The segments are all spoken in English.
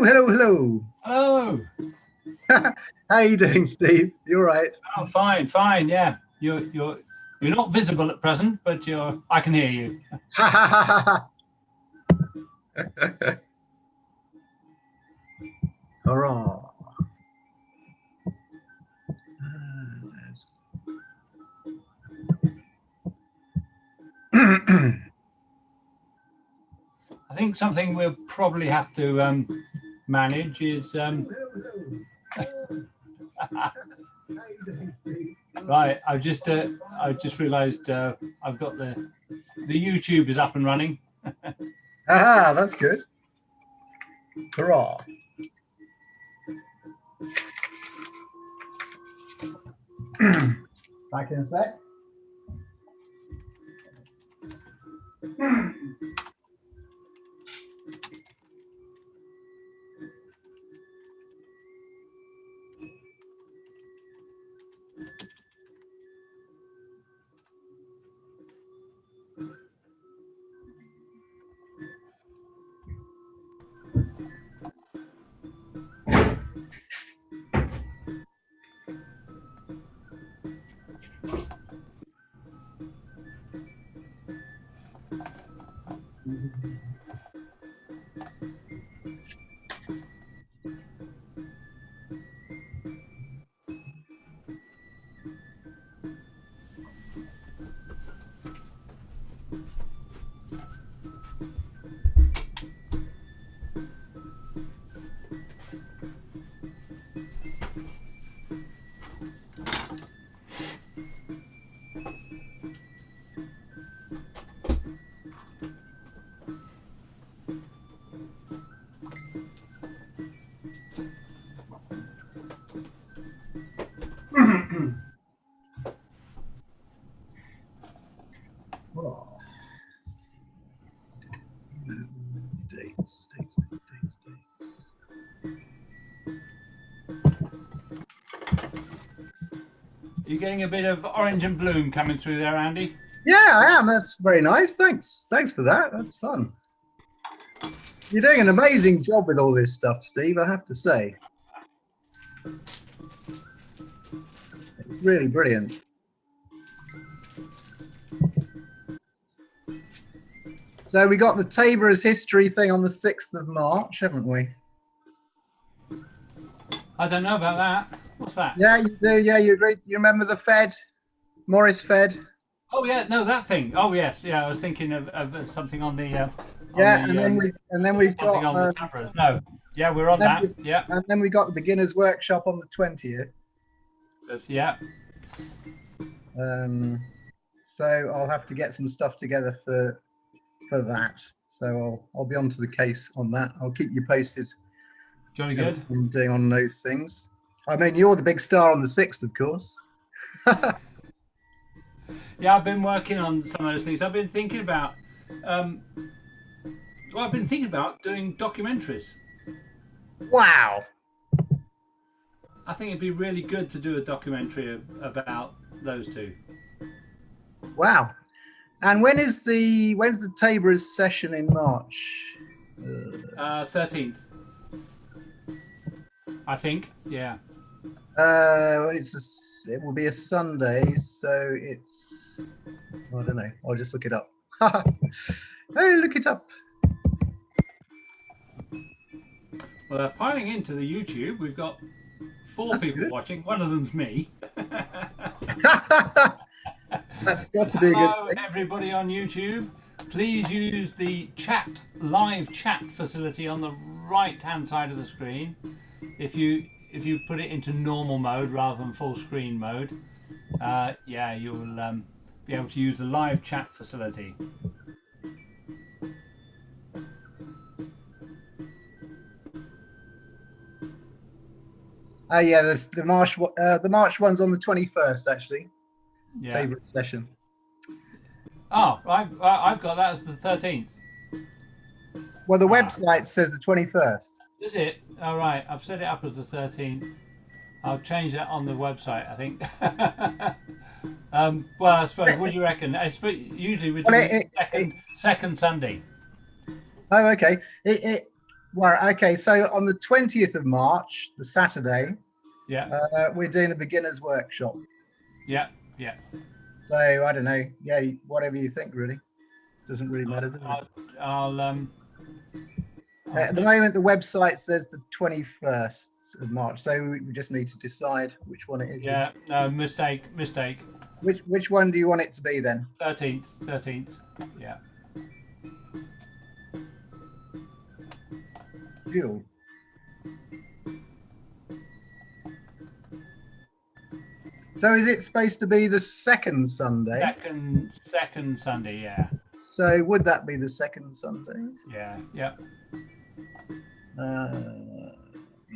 hello, hello. Hello. How are you doing, Steve? You all right? Oh, fine. Yeah, you're not visible at present, but I can hear you. Hurrah. I think something we'll probably have to manage is right. I've just realised I've got the YouTube is up and running. Aha, that's good. Hurrah. Back in a sec. Dates. You're getting a bit of orange and bloom coming through there, Andy. Yeah, I am. That's very nice. Thanks for that. That's fun. You're doing an amazing job with all this stuff, Steve, I have to say. It's really brilliant. So we got the Taborers history thing on the 6th of March, haven't we? I don't know about that. What's that? Yeah, you do. Yeah, you agree. You remember the Fed? Morris Fed? Oh yeah, no, that thing. Oh yes, yeah. I was thinking of something on the. Yeah, and then we've got on the Taborers. No, yeah, we're on that. Yeah, and then we got the beginners workshop on the 20th. Yeah. So I'll have to get some stuff together for that. So I'll be onto the case on that. I'll keep you posted. Jolly good. I'm doing on those things. I mean, you're the big star on the 6th, of course. Yeah, I've been working on some of those things. I've been thinking about. I've been thinking about doing documentaries. Wow. I think it'd be really good to do a documentary about those two. Wow. And when's the Taborers session in March? 13th. I think. Yeah. It will be a Sunday, so it's. I don't know. I'll just look it up. Hey, look it up. Well, they're piling into the YouTube. We've got 4 people watching. One of them's me. That's got to be a good Hello, thing. everybody on YouTube. Please use the live chat facility on the right-hand side of the screen. If you put it into normal mode rather than full screen mode, yeah, you'll be able to use the live chat facility. Oh yeah, the March one's on the 21st actually. Yeah. Favorite session. Oh, I've got that as the 13th. Well, the website says the 21st. Is it? All right, I've set it up as the 13th. I'll change that on the website, I think. Well, I suppose, what do you reckon? Usually we do second Sunday. Oh, okay. Well, okay. So on the 20th of March, the Saturday, Yeah, we're doing a beginners workshop. yeah, yeah. So I don't know. Yeah, whatever you think, really. Doesn't really matter, does it? I'll At the moment, the website says the 21st of March. So we just need to decide which one it is. yeah, no, mistake. Which one do you want it to be then? 13th. Yeah. Cool. So is it supposed to be the second Sunday? Second Sunday, yeah. So would that be the second Sunday? Yeah, yeah.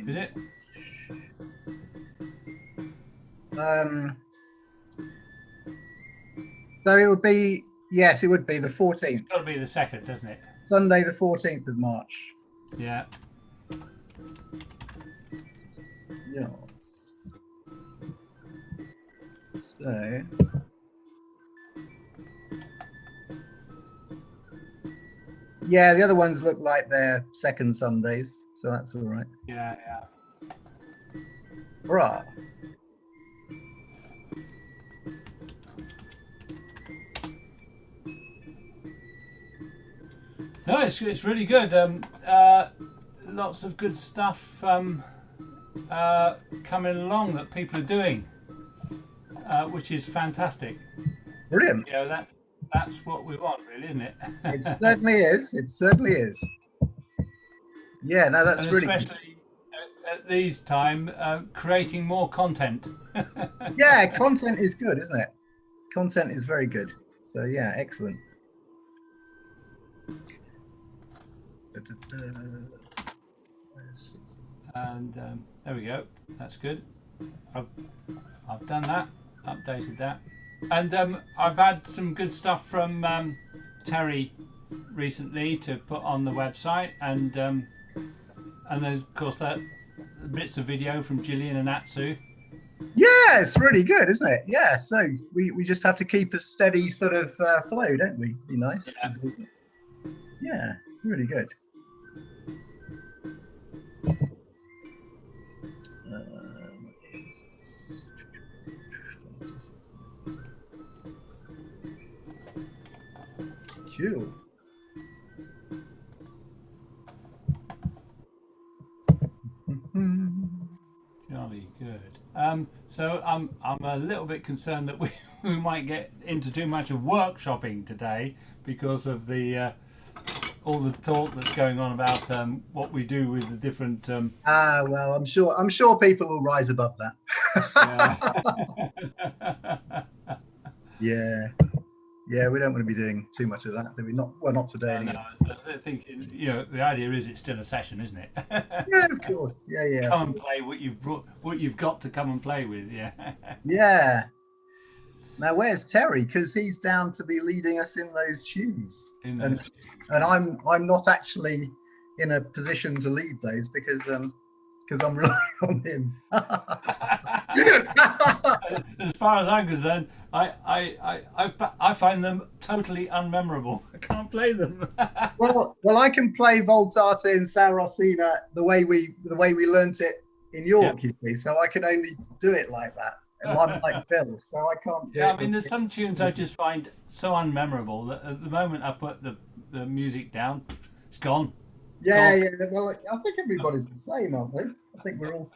Is it? So it would be, yes, it would be the 14th. It's got to be the second, doesn't it? Sunday, the 14th of March. Yeah. Yes. So. Yeah, the other ones look like they're second Sundays, so that's all right. Yeah. Hurrah. No, it's really good. Lots of good stuff coming along that people are doing, which is fantastic. Brilliant. You know, that's what we want, really, isn't it? It certainly is. It certainly is. Yeah, no, that's and really especially at these time, creating more content. Yeah, content is good, isn't it? Content is very good. So yeah, excellent. And there we go. That's good. I've done that, updated that, and I've had some good stuff from Terry recently to put on the website, and there's of course that bits of video from Gillian and Atsu. Yeah, it's really good, isn't it? Yeah, so we just have to keep a steady sort of flow, don't we? Be nice. Yeah. Yeah, really good. Cool. Jolly good. So I'm a little bit concerned that we might get into too much of workshopping today because of the all the talk that's going on about what we do with the different. Well, I'm sure people will rise above that. Yeah. Yeah, we don't want to be doing too much of that, do we? Not today. No, I think the idea is it's still a session, isn't it? Yeah, of course. Yeah. Come and play what you've brought, what you've got to come and play with. Yeah. Yeah. Now, where's Terry? Because he's down to be leading us in those tunes, and I'm not actually in a position to lead those because I'm relying on him. As far as I'm concerned, I find them totally unmemorable. I can't play them. well, I can play Voltate and Sa Rosina the way we learnt it in York, you see. So I can only do it like that. And I'm like Bill, so I can't do it. I mean, there's some tunes I just find so unmemorable that at the moment I put the music down, it's gone. Yeah. Well, I think everybody's the same, aren't they? I think we all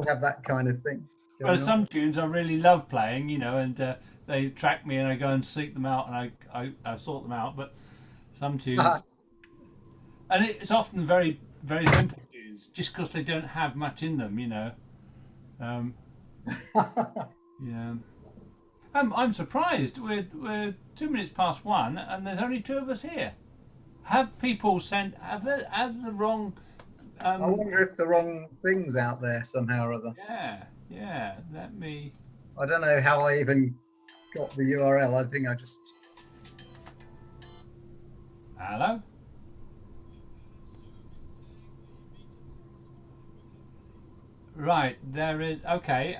have that kind of thing. Well, some tunes I really love playing, and they track me and I go and seek them out and I sort them out. But some tunes, and it's often very, very simple tunes, just because they don't have much in them, Yeah. I'm surprised. We're 2 minutes past 1 and there's only 2 of us here. Have people sent? Has the wrong? I wonder if the wrong thing's out there somehow or other. Yeah. Let me. I don't know how I even got the URL. I think I just. Hello. Right, there is. Okay.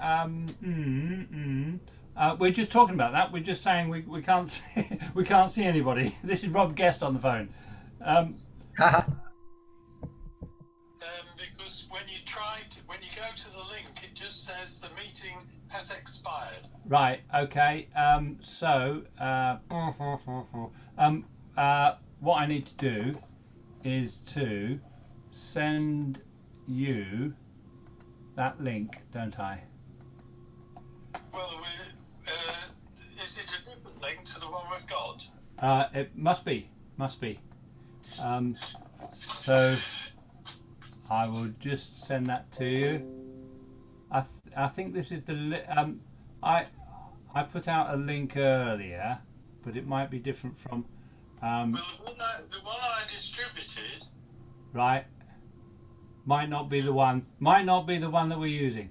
We're just talking about that. We're just saying we can't see anybody. This is Rob Guest on the phone. when you go to the link, it just says the meeting has expired. Right. Okay. What I need to do is to send you that link, don't I? Well, is it a different link to the one we've got? It must be. So I will just send that to you. I think this is the I put out a link earlier, but it might be different from. Well, the one I distributed. Right. Might not be the one. Might not be the one that we're using.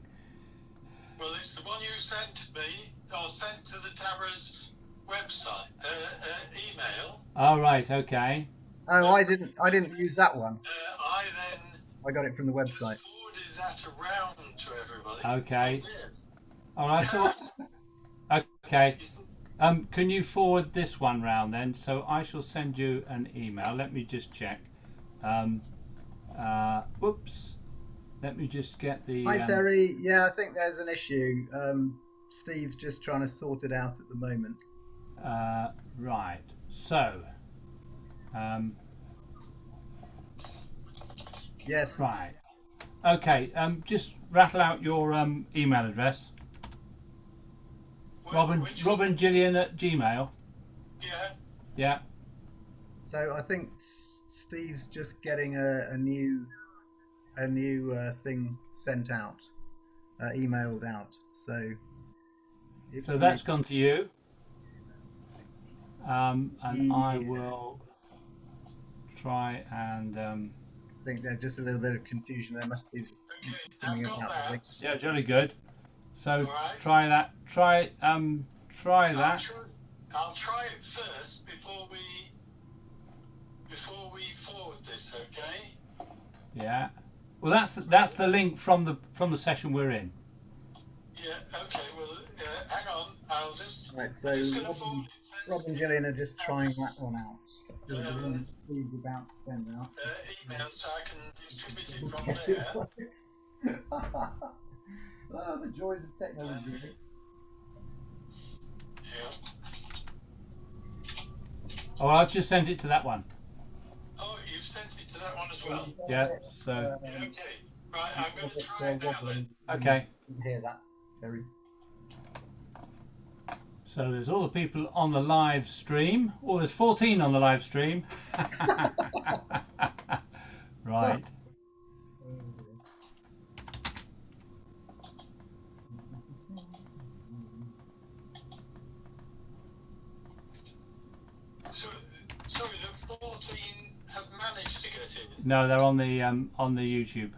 Well, it's the one you sent to me, or sent to the Taborers website email. Oh right. Okay. Oh, I didn't use that one. I got it from the website. Forwarded that around to everybody. Okay. All right. So, okay. Can you forward this one round then? So I shall send you an email. Let me just check. Whoops. Let me just get the. Hi Terry. Yeah, I think there's an issue. Steve's just trying to sort it out at the moment. Right. So. Yes. Right. Okay. Just rattle out your email address. Robin Gillian at Gmail. Yeah. Yeah. So I think Steve's just getting a new thing sent out, emailed out. So that's gone to you. And yeah. I will try and. I think there's just a little bit of confusion. There must be something about the link. Yeah, jolly good. So try that. Try that. I'll try it first before we forward this. Okay. Yeah. Well, that's the link from the session we're in. Yeah. Okay. Well, hang on. I'll just. Right. So Robin Gillian are just trying that one out. Steve's about to send out. Email so I can distribute it from there. Oh, the joys of technology. Yeah. Oh, I've just sent it to that one. Oh, you've sent it to that one as well? Yeah, so... okay. Right, I'm going to try it now then. Okay. You can hear that, Terry. So there's all the people on the live stream. Oh, there's 14 on the live stream. Right. Sorry, the 14 have managed to get in. No, they're on the YouTube.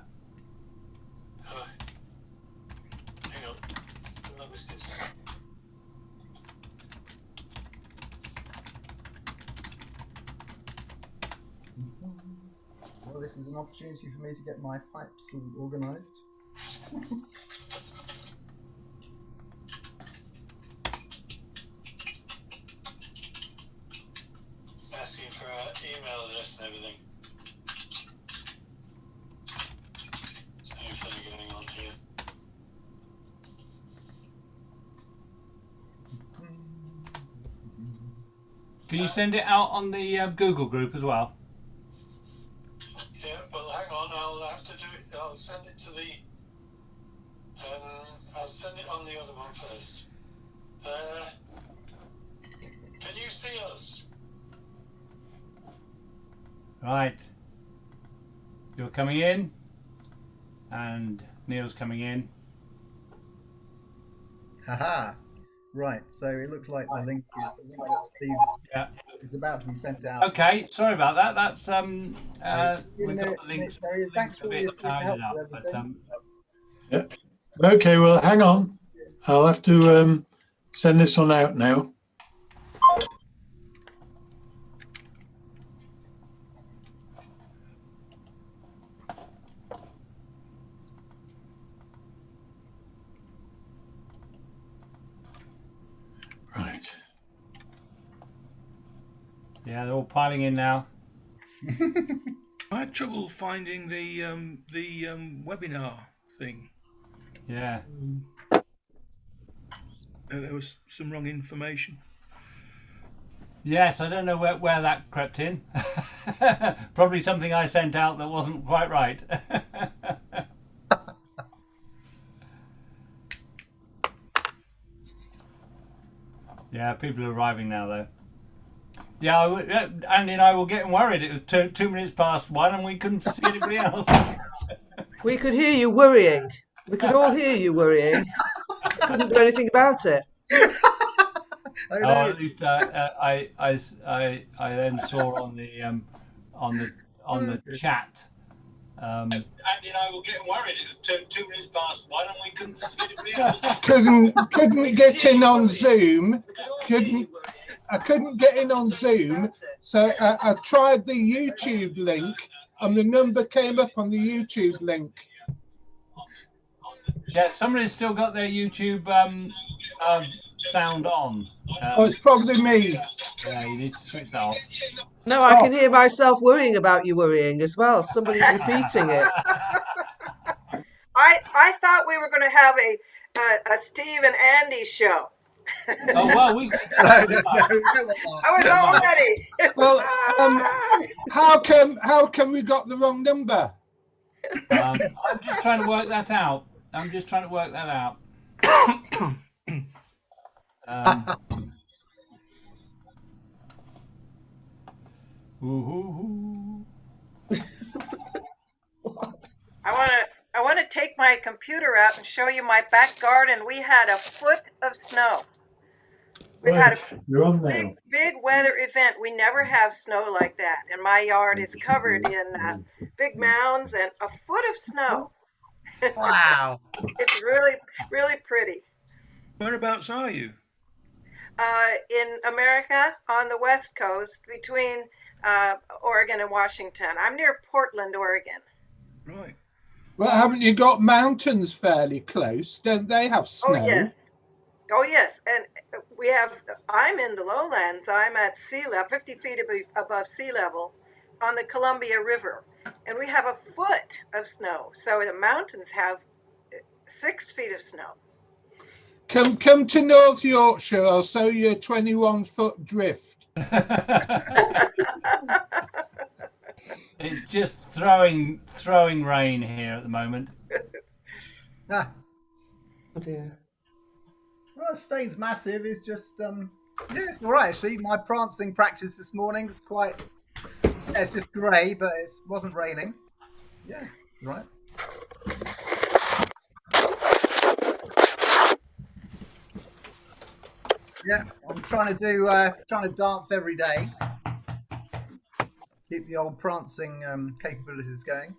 Hang on. What is this? Well, this is an opportunity for me to get my pipes all organised. Asking for our email address and everything. Same thing going on here. Can you send it out on the Google group as well? Yeah, well, hang on. I'll have to do it. I'll send it to the. I'll send it on the other one first. Can you see us? Right. You're coming in, and Neil's coming in. Haha. Right. So it looks like the link that Steve is about to be sent out. Okay. Sorry about that. That's we've got the links. Thanks for all your help with everything. Yeah. Okay. Well, hang on. I'll have to send this one out now. Right. Yeah, they're all piling in now. I had trouble finding the webinar thing. Yeah. There was some wrong information. Yes, I don't know where that crept in. Probably something I sent out that wasn't quite right. Yeah, people are arriving now, though. Yeah, Andy and I were getting worried. It was 2 minutes past 1 and we couldn't see anybody else. We could hear you worrying. We could all hear you worrying. Couldn't do anything about it. At least I then saw on the chat. Andy and I were getting worried. It was 2 minutes past 1 and we couldn't see anybody else. couldn't get in on Zoom. I couldn't get in on Zoom, so I tried the YouTube link, and the number came up on the YouTube link. Yeah, somebody's still got their YouTube sound on. It's probably me. Yeah, you need to switch that off. No, I can hear myself worrying about you worrying as well. Somebody's repeating it. I thought we were going to have a Steve and Andy show. Oh well, I was all ready. Well, how come we got the wrong number? I'm just trying to work that out. I want to take my computer out and show you my back garden. We had a foot of snow. We've had a big weather event. We never have snow like that, and my yard is covered in big mounds and a foot of snow. Wow. It's really, really pretty. Whereabouts are you? In America, on the West Coast, between Oregon and Washington. I'm near Portland, Oregon. Right. Well, haven't you got mountains fairly close? Don't they have snow? Oh, yes. And I'm in the lowlands. I'm at sea level, 50 feet above sea level on the Columbia River. And we have a foot of snow. So the mountains have 6 feet of snow. Come to North Yorkshire. I'll show you a 21-foot drift. It's just throwing rain here at the moment. Oh dear. Well, Staines massive is just it's all right actually. My prancing practice this morning was quite. Yeah, it's just grey, but it wasn't raining. Yeah, right. Yeah, I'm trying to dance every day. Keep the old prancing capabilities going.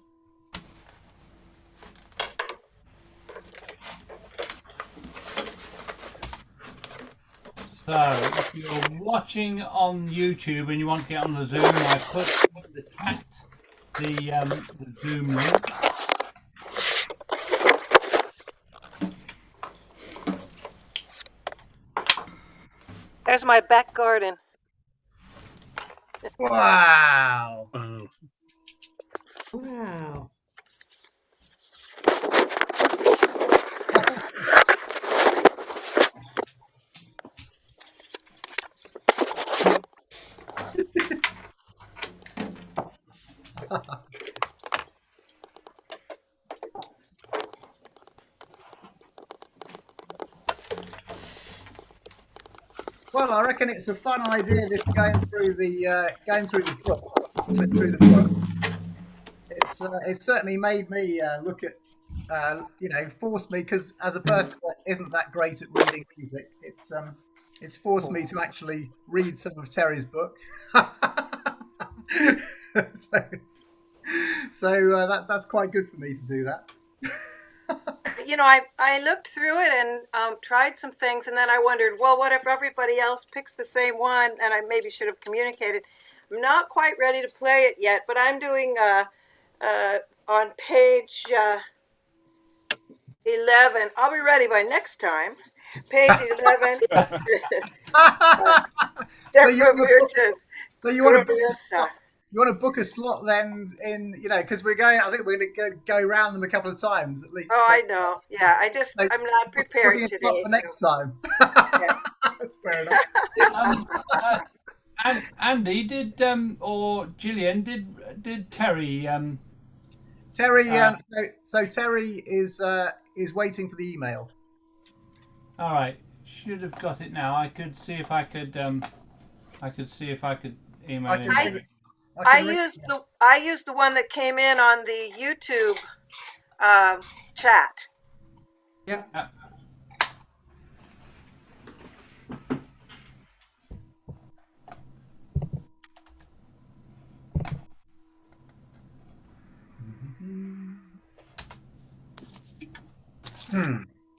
So, if you're watching on YouTube and you want to get on the Zoom, I put in the chat the Zoom link. There's my back garden. Wow. Wow. Well, I reckon it's a fun idea. This going through the book. It's certainly made me look at forced me, because as a person that isn't that great at reading music, it's forced me to actually read some of Terry's book. so that's quite good for me to do that. I looked through it and tried some things, and then I wondered, well, what if everybody else picks the same one? And I maybe should have communicated. I'm not quite ready to play it yet, but I'm doing on page 11. I'll be ready by next time. Page 11. So you want You want to book a slot then in, because we're going. I think we're going to go around them a couple of times at least. Oh, I know. Yeah, I'm not prepared Putting a today. slot for next time. Yeah. That's fair enough. And Andy, did or Gillian, did Terry? Terry. So Terry is waiting for the email. All right, should have got it now. I could see if I could. Email him. I used the one that came in on the YouTube chat. Yeah.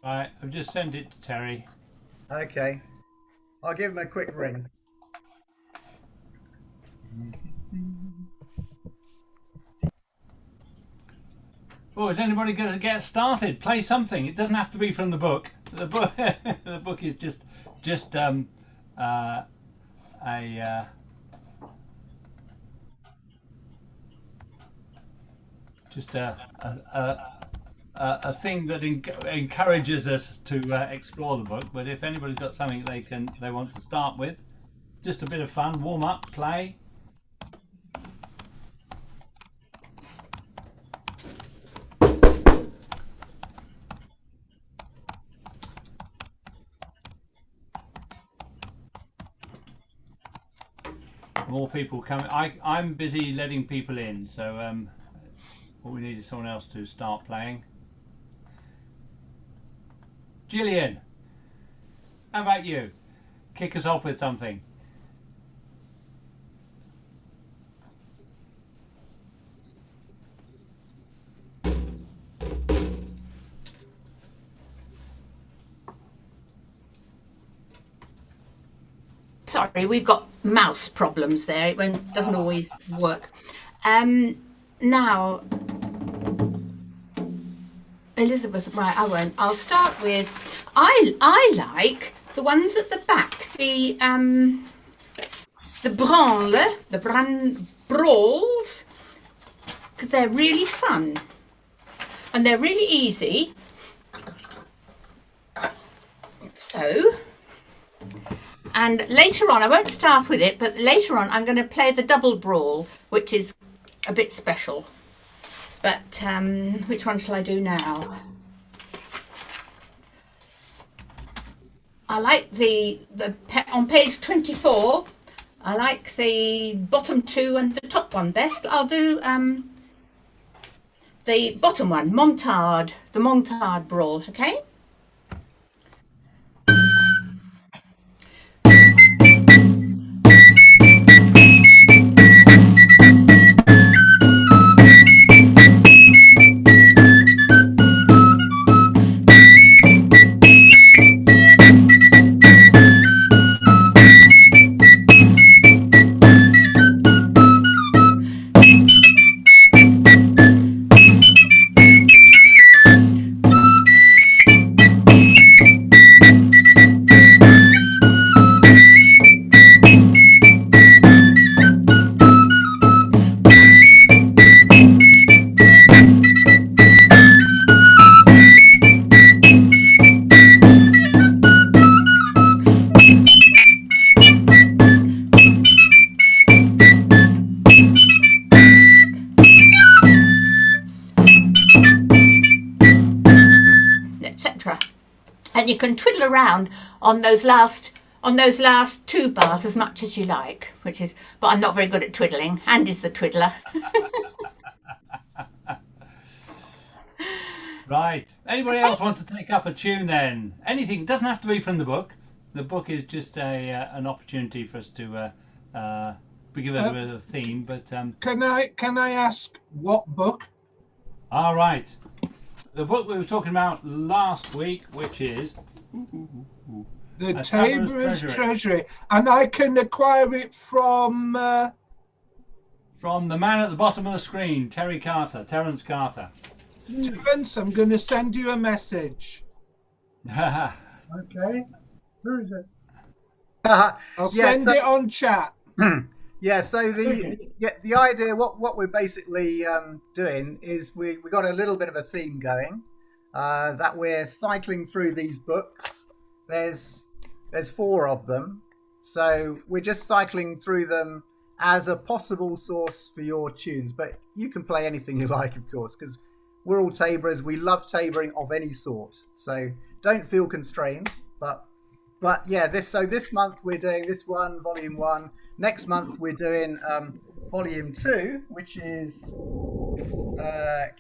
Right, I've just sent it to Terry. Okay, I'll give him a quick ring. Oh, is anybody going to get started? Play something. It doesn't have to be from the book. The book, the book is just a thing that encourages us to explore the book. But if anybody's got something they want to start with, just a bit of fun, warm up, play. More people coming. I'm busy letting people in, so what we need is someone else to start playing. Gillian, how about you? Kick us off with something. Sorry, we've got mouse problems there. It doesn't always work. Now, Elizabeth, right, I won't. I'll start with, I like the ones at the back, the branle, the brawls, because they're really fun and they're really easy. So, and later on, I won't start with it, but later on I'm going to play the double brawl, which is a bit special. But which one shall I do now? I like on page 24, I like the bottom two and the top one best. I'll do the bottom one, Montard, the Montard brawl, okay? And you can twiddle around on those last two bars as much as you like, but I'm not very good at twiddling. Andy's the twiddler. Right. Anybody else want to take up a tune then? Anything. It doesn't have to be from the book. The book is just an opportunity for us to give it a bit of a theme. But can I ask what book? All right. The book we were talking about last week, which is the Taborers Treasury, and I can acquire it from the man at the bottom of the screen, Terence Carter. Terence, I'm going to send you a message. Okay. Where is it? I'll send it on chat. Yeah, so the idea, what we're basically doing is we got a little bit of a theme going, that we're cycling through these books. There's 4 of them, so we're just cycling through them as a possible source for your tunes. But you can play anything you like, of course, because we're all taborers. We love taboring of any sort, so don't feel constrained. But yeah, this month we're doing this one, Volume 1. Next month we're doing Volume 2, which is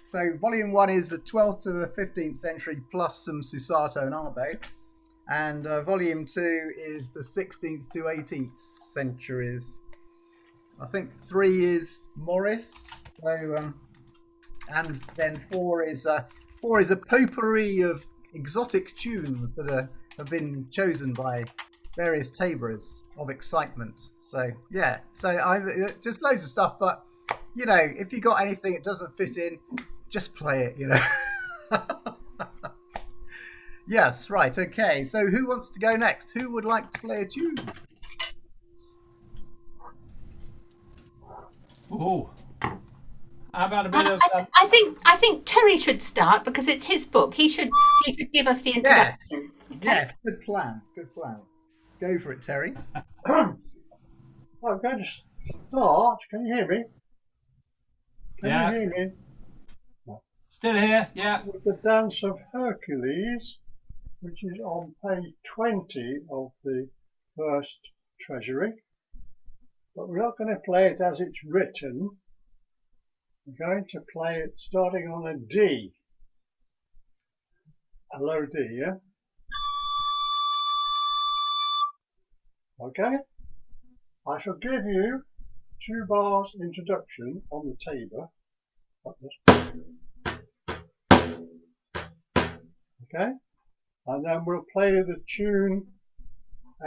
so Volume 1 is the 12th to the 15th century plus some Susato and Arbo, and Volume 2 is the 16th to 18th centuries. I think 3 is Morris, so and then 4 is a potpourri of exotic tunes that have been chosen by various taborers of excitement. So yeah, just loads of stuff. But you know, if you got anything that doesn't fit in, just play it. You know. Yes, right. Okay. So who wants to go next? Who would like to play a tune? Oh, how about a bit of? I think Terry should start because it's his book. He should give us the introduction. Yes, Okay? yes. Good plan. Good plan. Go for it, Terry. I'm going to start. Can you hear me? Can you hear me? Still here, yeah. With the Dance of Hercules, which is on page 20 of the first treasury. But we're not going to play it as it's written. We're going to play it starting on a D. A low D, yeah? Okay? I shall give you 2 bars introduction on the tabor. Okay? And then we'll play the tune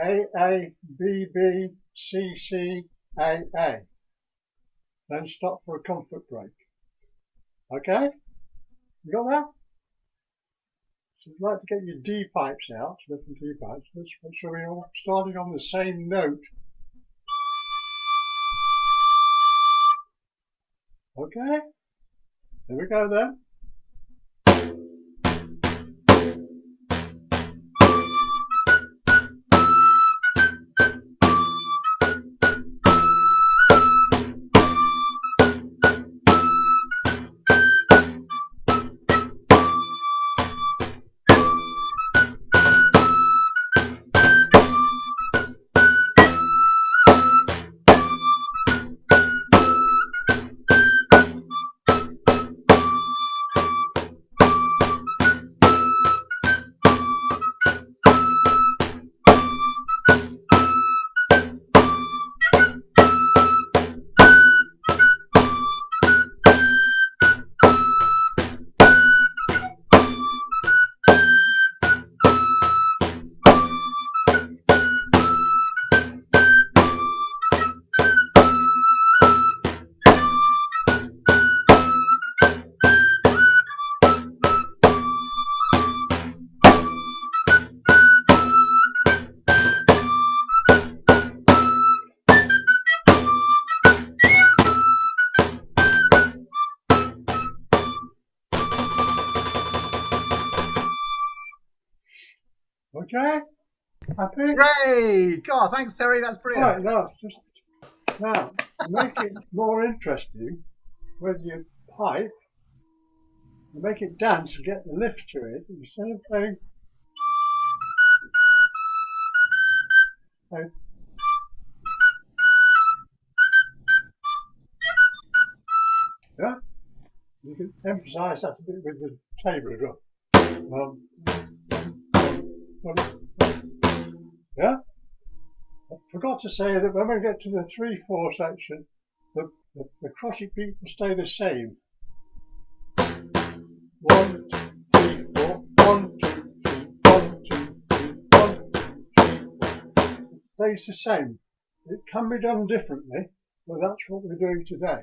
A, A, B, B, C, C, A, A. Then stop for a comfort break. Okay? You got that? So if you'd like to get your D pipes out, different D pipes, let's make sure we're all starting on the same note. Okay? Here we go then. Okay? Happy? Hooray! God, thanks, Terry. That's brilliant. Right, now, to make it more interesting with your pipe, you make it dance and get the lift to it, instead of playing. Yeah? You can emphasise that a bit with the tabor as well. Yeah? I forgot to say that when we get to the 3/4 section, the crotchet beat will stay the same. 1, 2, 3, 4. 1, 2, 3. 1, 2, 3. 1, 2, 3, 4. It stays the same. It can be done differently, but that's what we're doing today.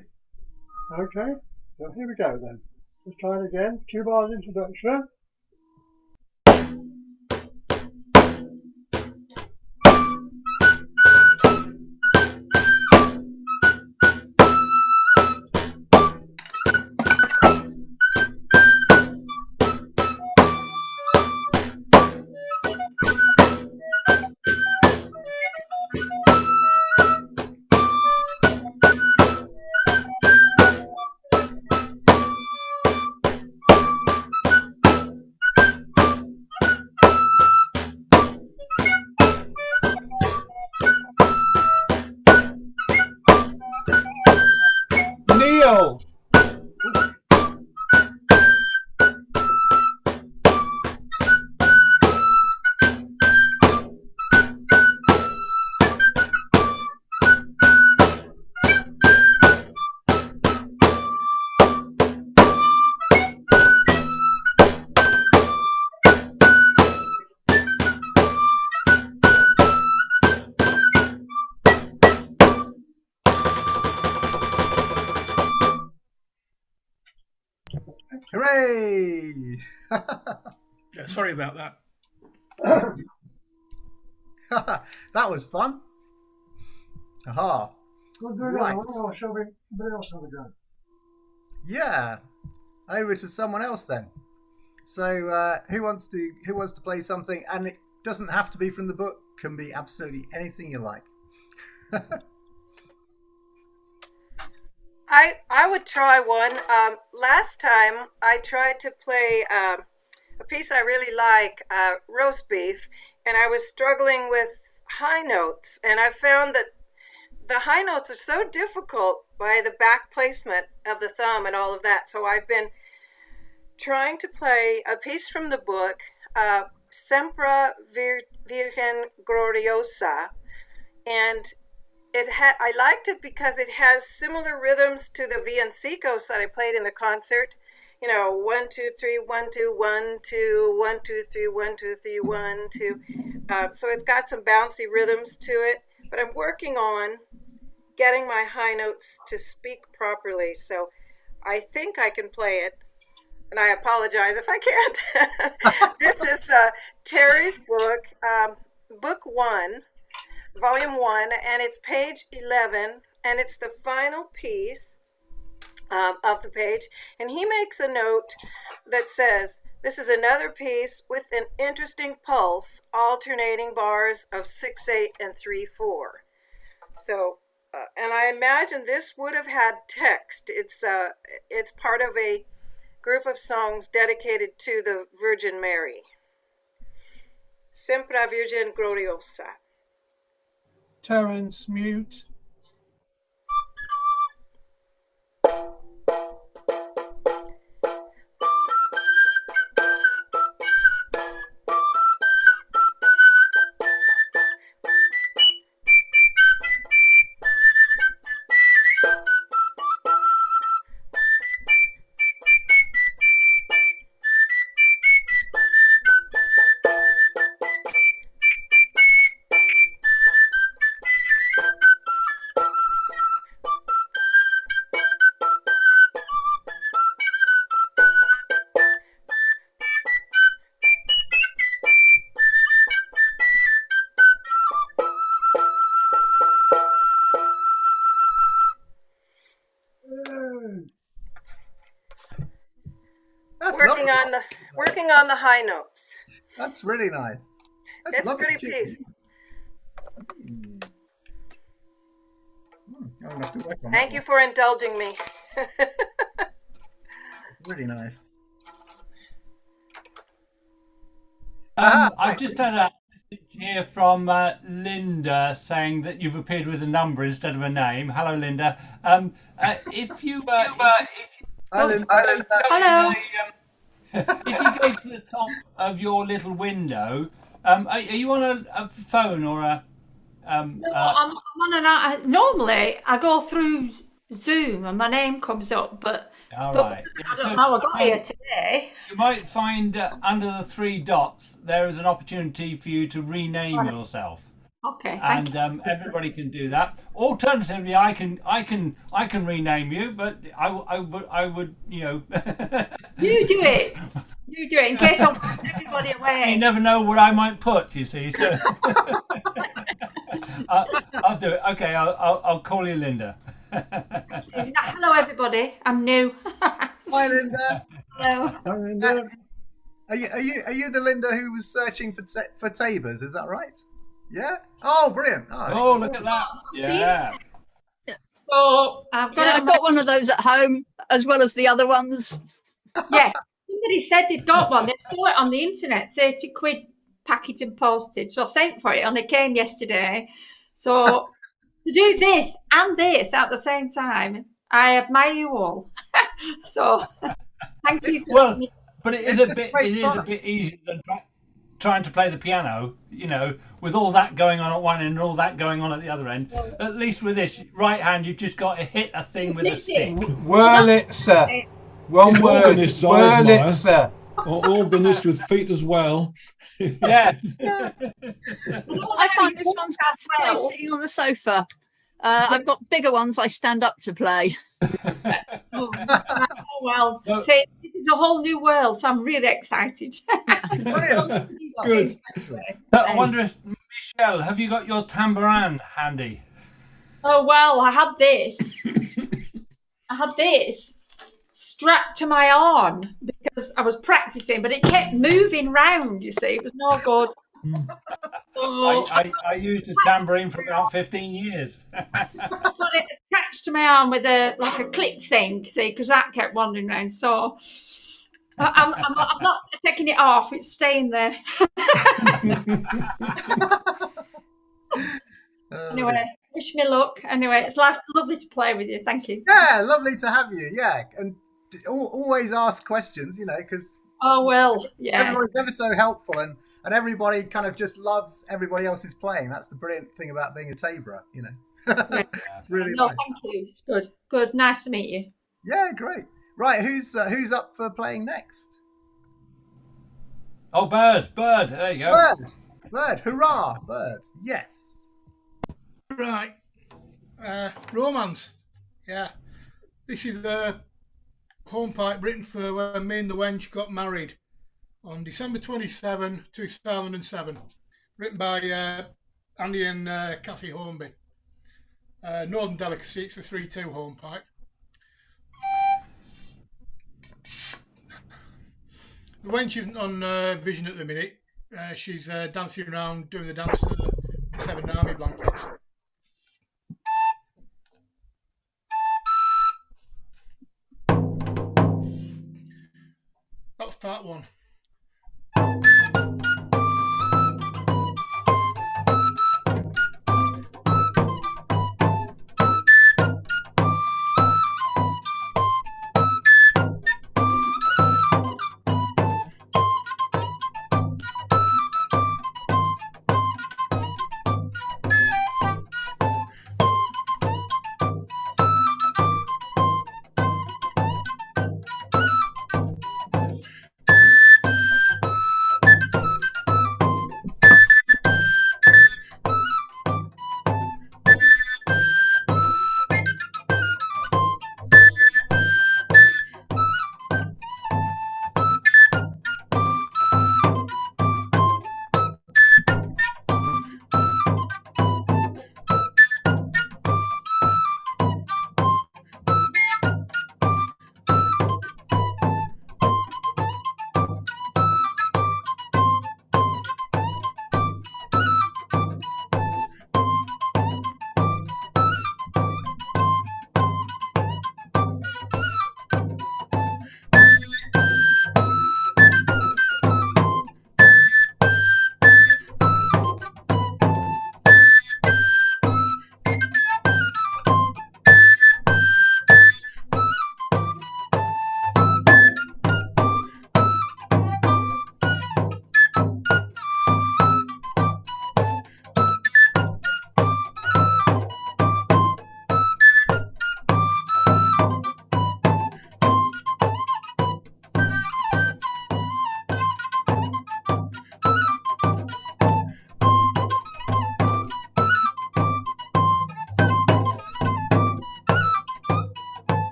Okay? So here we go then. Let's try it again. 2 bars introduction. Hooray! Yeah, sorry about that. That was fun. Aha. Right. Or shall we? Somebody else have a go? Yeah. Over to someone else then. So who wants to play something? And it doesn't have to be from the book. Can be absolutely anything you like. I would try one. Last time I tried to play a piece I really like, roast beef, and I was struggling with high notes, and I found that the high notes are so difficult by the back placement of the thumb and all of that. So I've been trying to play a piece from the book, Sempre Virgen Gloriosa, and I liked it because it has similar rhythms to the villancicos that I played in the concert. 1, 2, 3, 1, 2, 1, 2, 1, 2, 3, 1, 2, 3, 1, 2. So it's got some bouncy rhythms to it, but I'm working on getting my high notes to speak properly. So I think I can play it, and I apologize if I can't. This is Terry's book, book 1. Volume 1, and it's page 11, and it's the final piece of the page. And he makes a note that says, this is another piece with an interesting pulse, alternating bars of 6/8 and 3/4. So, and I imagine this would have had text. It's part of a group of songs dedicated to the Virgin Mary. Sempre Virgen Gloriosa. Terence, mute. Working on the high notes. That's really nice. It's a pretty piece. Thank you for indulging me. Really nice. I've just had a message here from Linda saying that you've appeared with a number instead of a name. Hello, Linda. If you Hello. if you go to the top of your little window, are you on a phone or a? No, I'm on normally I go through Zoom and my name comes up, but all right. I don't know how I got here today. You might find under the 3 dots there is an opportunity for you to rename yourself. Okay, and everybody can do that. Alternatively, I can rename you, but I would You do it. You do it in case I put everybody away. You never know what I might put. You see, so I'll do it. Okay, I'll call you Linda. Hello, everybody. I'm new. Hi, Linda. Hello. Hi, Linda. Are you the Linda who was searching for Tabors? Is that right? Yeah. Oh, brilliant. Oh, look at that. Yeah. So I've got one of those at home as well as the other ones. Yeah. Somebody said they'd got one. They saw it on the internet, 30 quid package and postage. So I sent for it and it came yesterday. So to do this and this at the same time, I admire you all. So thank you. But it is a bit easier than trying to play the piano, with all that going on at one end and all that going on at the other end. At least with this right hand, you've just got to hit a thing with a stick. Wurlitzer. One word. Wurlitzer. Organist with feet as well. Yes. I find this one's got sitting on the sofa. I've got bigger ones I stand up to play. Oh well, so this is is a whole new world, so I'm really excited. Good. I wonder if, Michelle, have you got your tambourin handy? Oh, well, I had this. Strapped to my arm because I was practicing, but it kept moving round, you see. It was no good. I used a tambourine for about 15 years. I got it attached to my arm with a clip thing, see, because that kept wandering around. So I'm not taking it off. It's staying there. Anyway, wish me luck. Anyway, it's lovely to play with you. Thank you. Yeah, lovely to have you. Yeah, and always ask questions, because everybody's never so helpful, and everybody kind of just loves everybody else's playing. That's the brilliant thing about being a taborer, It's really nice. Thank you. It's good. Nice to meet you. Yeah, great. Right, who's up for playing next? Oh, Bird. There you go. Bird. Hurrah, Bird. Yes. Right. Romance. Yeah. This is the hornpipe written for when me and the wench got married on December 27, 2007. Written by Andy and Kathy Hornby. Northern Delicacy, it's a 3-2 hornpipe. The wench isn't on vision at the minute. She's dancing around doing the dance to the 7 army blankets. That was part 1.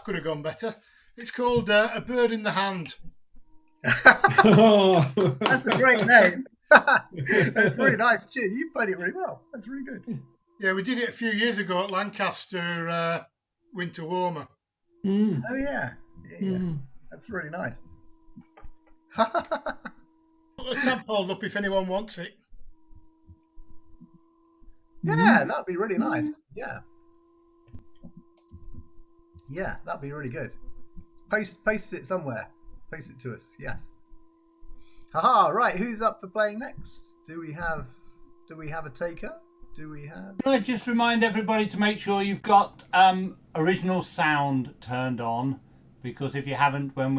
Could have gone better. It's called A Bird in the Hand. That's a great name. That's really nice tune. You played it really well. That's really good. Yeah, we did it a few years ago at Lancaster Winter Warmer. Oh yeah. That's really nice. Put the tab hold up if anyone wants it. Yeah, that'd be really nice. Yeah, that'd be really good. Post it somewhere. Post it to us. Yes. Haha. Right. Who's up for playing next? Do we have a taker? Can I just remind everybody to make sure you've got original sound turned on, because if you haven't, when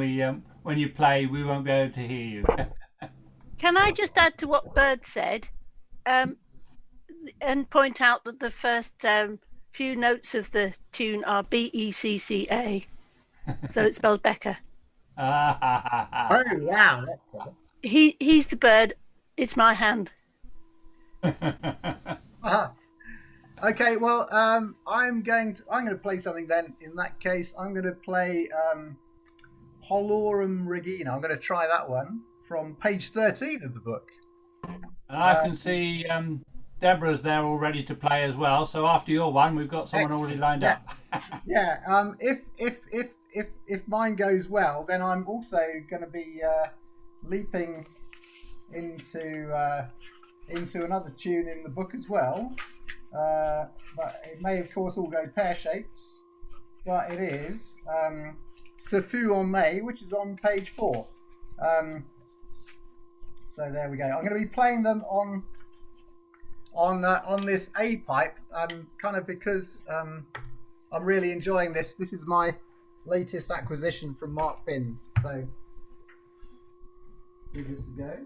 you play, we won't be able to hear you. Can I just add to what Bird said, and point out that the first few notes of the tune are Becca, so it's spelled Becca. Oh wow, that's clever. He's the bird. It's my hand. Okay, well, I'm going to play something then. In that case, I'm going to play Holorum Regina. I'm going to try that one from page 13 of the book. And I can see Deborah's there all ready to play as well. So after your one, we've got someone already lined up. Yeah. If mine goes well, then I'm also going to be leaping into another tune in the book as well. But it may, of course, all go pear-shaped. But it is Ce fut en May, which is on page 4. So there we go. I'm going to be playing them on this A pipe, kind of because I'm really enjoying this. This is my latest acquisition from Mark Pins. So give this a go.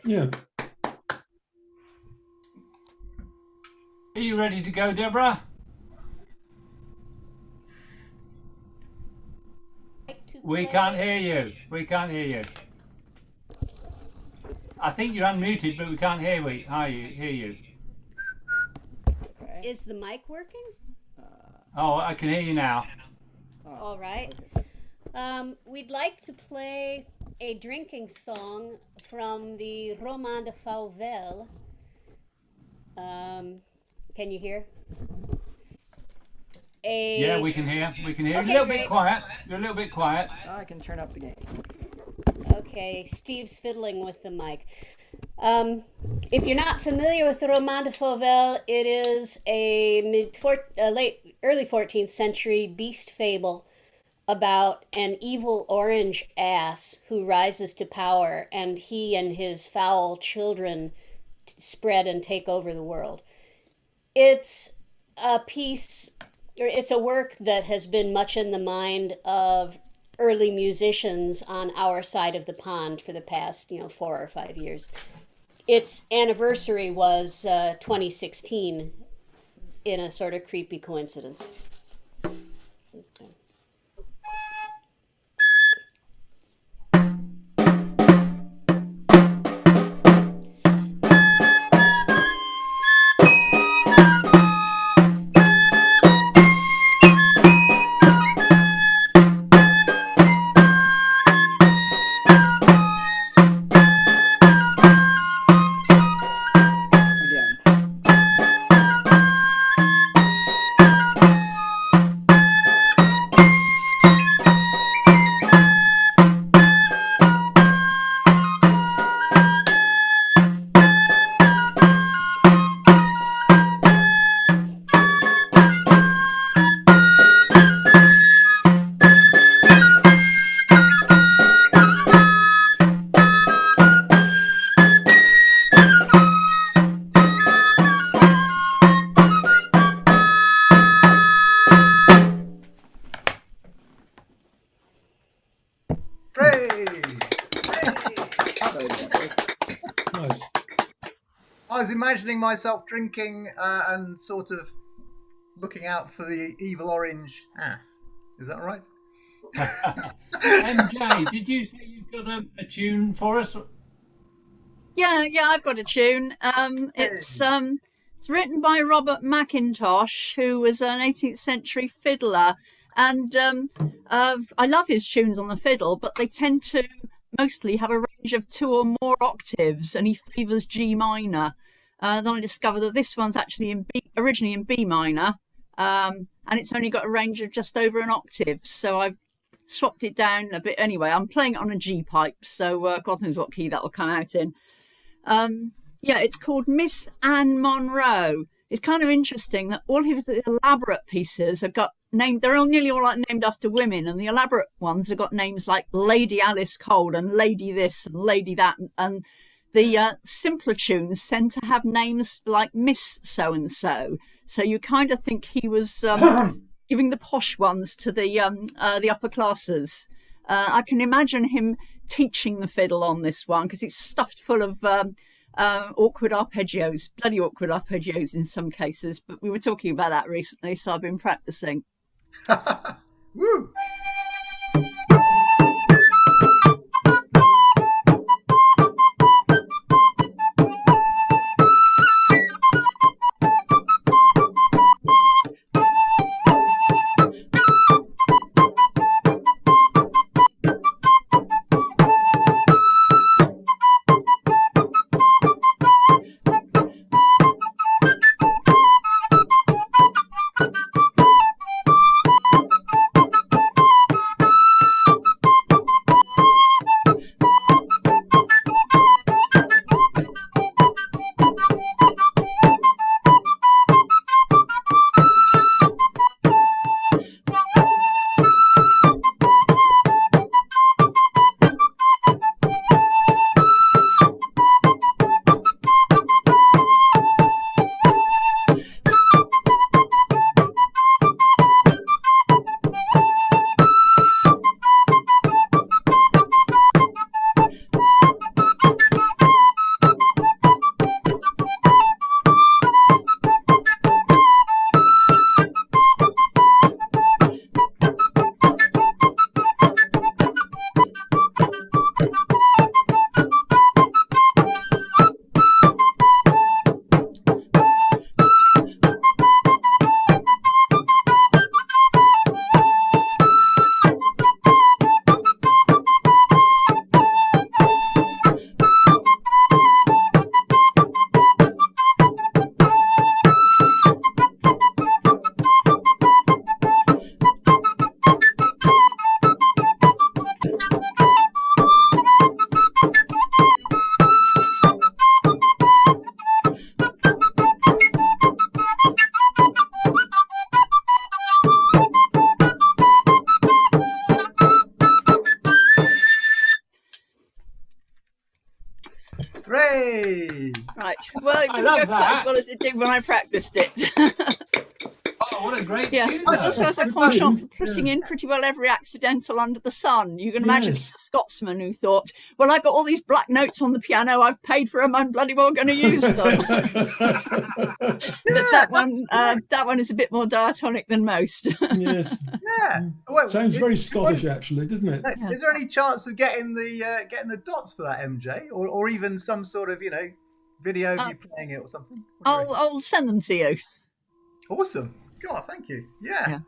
Yeah. Are you ready to go, Deborah? We can't hear you. We can't hear you. I think you're unmuted, but we can't hear you. Is the mic working? Oh, I can hear you now. All right. We'd like to play a drinking song from the Roman de Fauvel. Can you hear? Yeah, we can hear. We can hear. Okay, You're a little great. bit quiet. You're a little bit quiet. I can turn up the gain. Okay, Steve's fiddling with the mic. If you're not familiar with the Roman de Fauvel, it is a early 14th century beast fable about an evil orange ass who rises to power, and he and his foul children spread and take over the world. It's a piece, or it's a work that has been much in the mind of early musicians on our side of the pond for the past, 4 or 5 years. Its anniversary was 2016, in a sort of creepy coincidence. I was imagining myself drinking and sort of looking out for the evil orange ass. Is that right? MJ, did you say you've got a tune for us? Yeah, I've got a tune. It's written by Robert McIntosh, who was an 18th century fiddler, and I love his tunes on the fiddle, but they tend to mostly have a range of 2 or more octaves, and he favours G minor. Then I discovered that this one's actually originally in B minor, and it's only got a range of just over an octave. So I've swapped it down a bit. Anyway, I'm playing it on a G pipe, so God knows what key that will come out in. It's called Miss Anne Monroe. It's kind of interesting that all of the elaborate pieces have got named. They're nearly all named after women, and the elaborate ones have got names like Lady Alice Cole and Lady this and Lady that, and the simpler tunes tend to have names like Miss so and so. So you kind of think he was giving the posh ones to the upper classes. I can imagine him teaching the fiddle on this one because it's stuffed full of awkward arpeggios, bloody awkward arpeggios in some cases. But we were talking about that recently, so I've been practicing. Woo! Well, it didn't go quite as well as it did when I practiced it. Oh, what a great Yeah, tune! but also has a penchant for putting in pretty well every accidental under the sun. You can imagine it's a Scotsman who thought, well, I've got all these black notes on the piano, I've paid for them, I'm bloody well going to use them. But that one is a bit more diatonic than most. Yes. Yeah. Well, Sounds very Scottish, actually, doesn't it? Is there any chance of getting the dots for that, MJ, or even some sort of video of you playing it or something? I'll send them to you. Awesome. God, thank you. Yeah.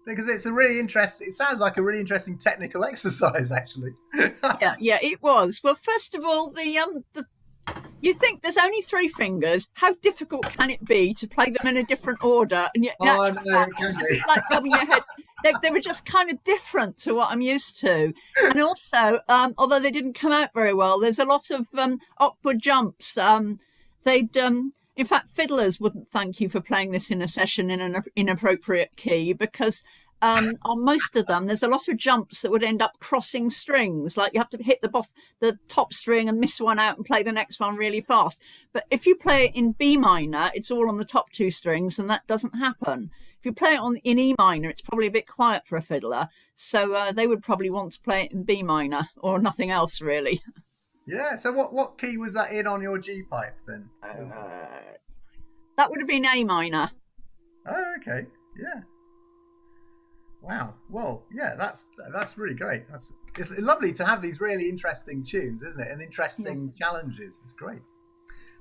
Because it's a really interesting. It sounds like a really interesting technical exercise, actually. yeah, it was. Well, first of all, you think there's only 3 fingers. How difficult can it be to play them in a different order? And yet, it's like rubbing your head. They were just kind of different to what I'm used to. And also, although they didn't come out very well, there's a lot of awkward jumps. In fact, fiddlers wouldn't thank you for playing this in a session in an inappropriate key, because on most of them, there's a lot of jumps that would end up crossing strings. Like you have to hit the top string and miss one out and play the next one really fast. But if you play it in B minor, it's all on the top 2 strings, and that doesn't happen. If you play it in E minor, it's probably a bit quiet for a fiddler. So they would probably want to play it in B minor or nothing else, really. Yeah. So what key was that in on your G pipe then? That would have been A minor. Oh, okay. Yeah. Wow. Well, yeah, that's really great. It's lovely to have these really interesting tunes, isn't it? And interesting challenges. It's great.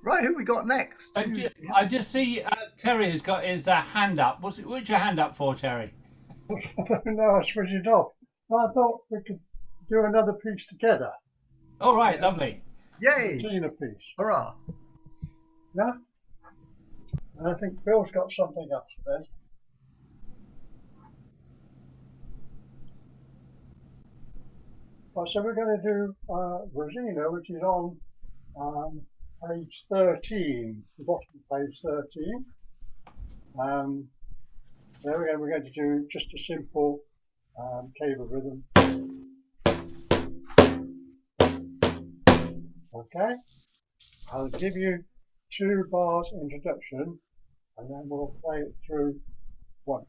Right, who we got next? I just see Terry has got his hand up. What's your hand up for, Terry? I don't know. I switched it off. I thought we could do another piece together. All right, lovely. Yay! Seen a piece. Hurrah! Yeah. And I think Bill's got something else there. Right, so we're going to do Rosina, which is on page 13, the bottom of page 13. There we go. We're going to do just a simple cable rhythm. Okay. I'll give you 2 bars introduction, and then we'll play it through once.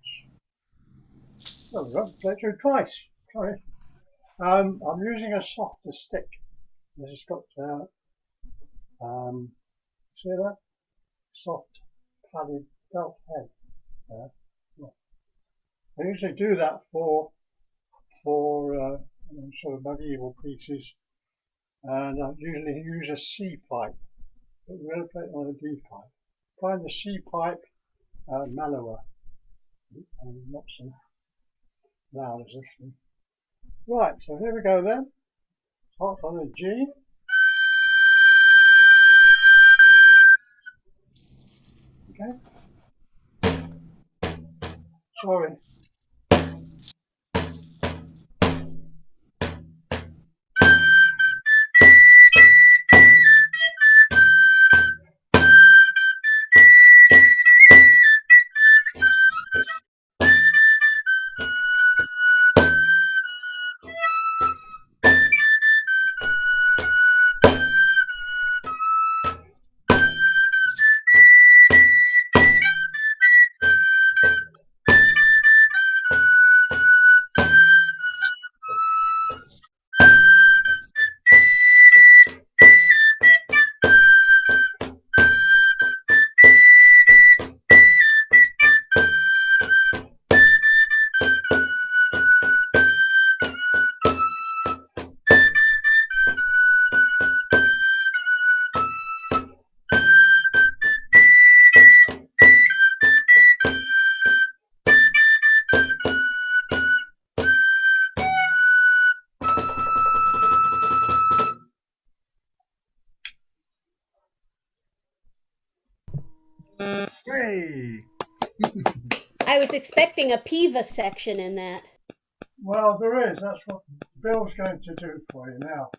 There we go. Play it through twice. Sorry. I'm using a softer stick. This has got see that? Soft padded felt head. I usually do that for sort of medieval pieces, and I usually use a C pipe, but we're going to play it on a D pipe. Find the C pipe mellower and not so loud as this one. Right, so here we go then. Start on a G. Okay. Sorry. Hey. I was expecting a Piva section in that. Well, there is. That's what Bill's going to do for you now.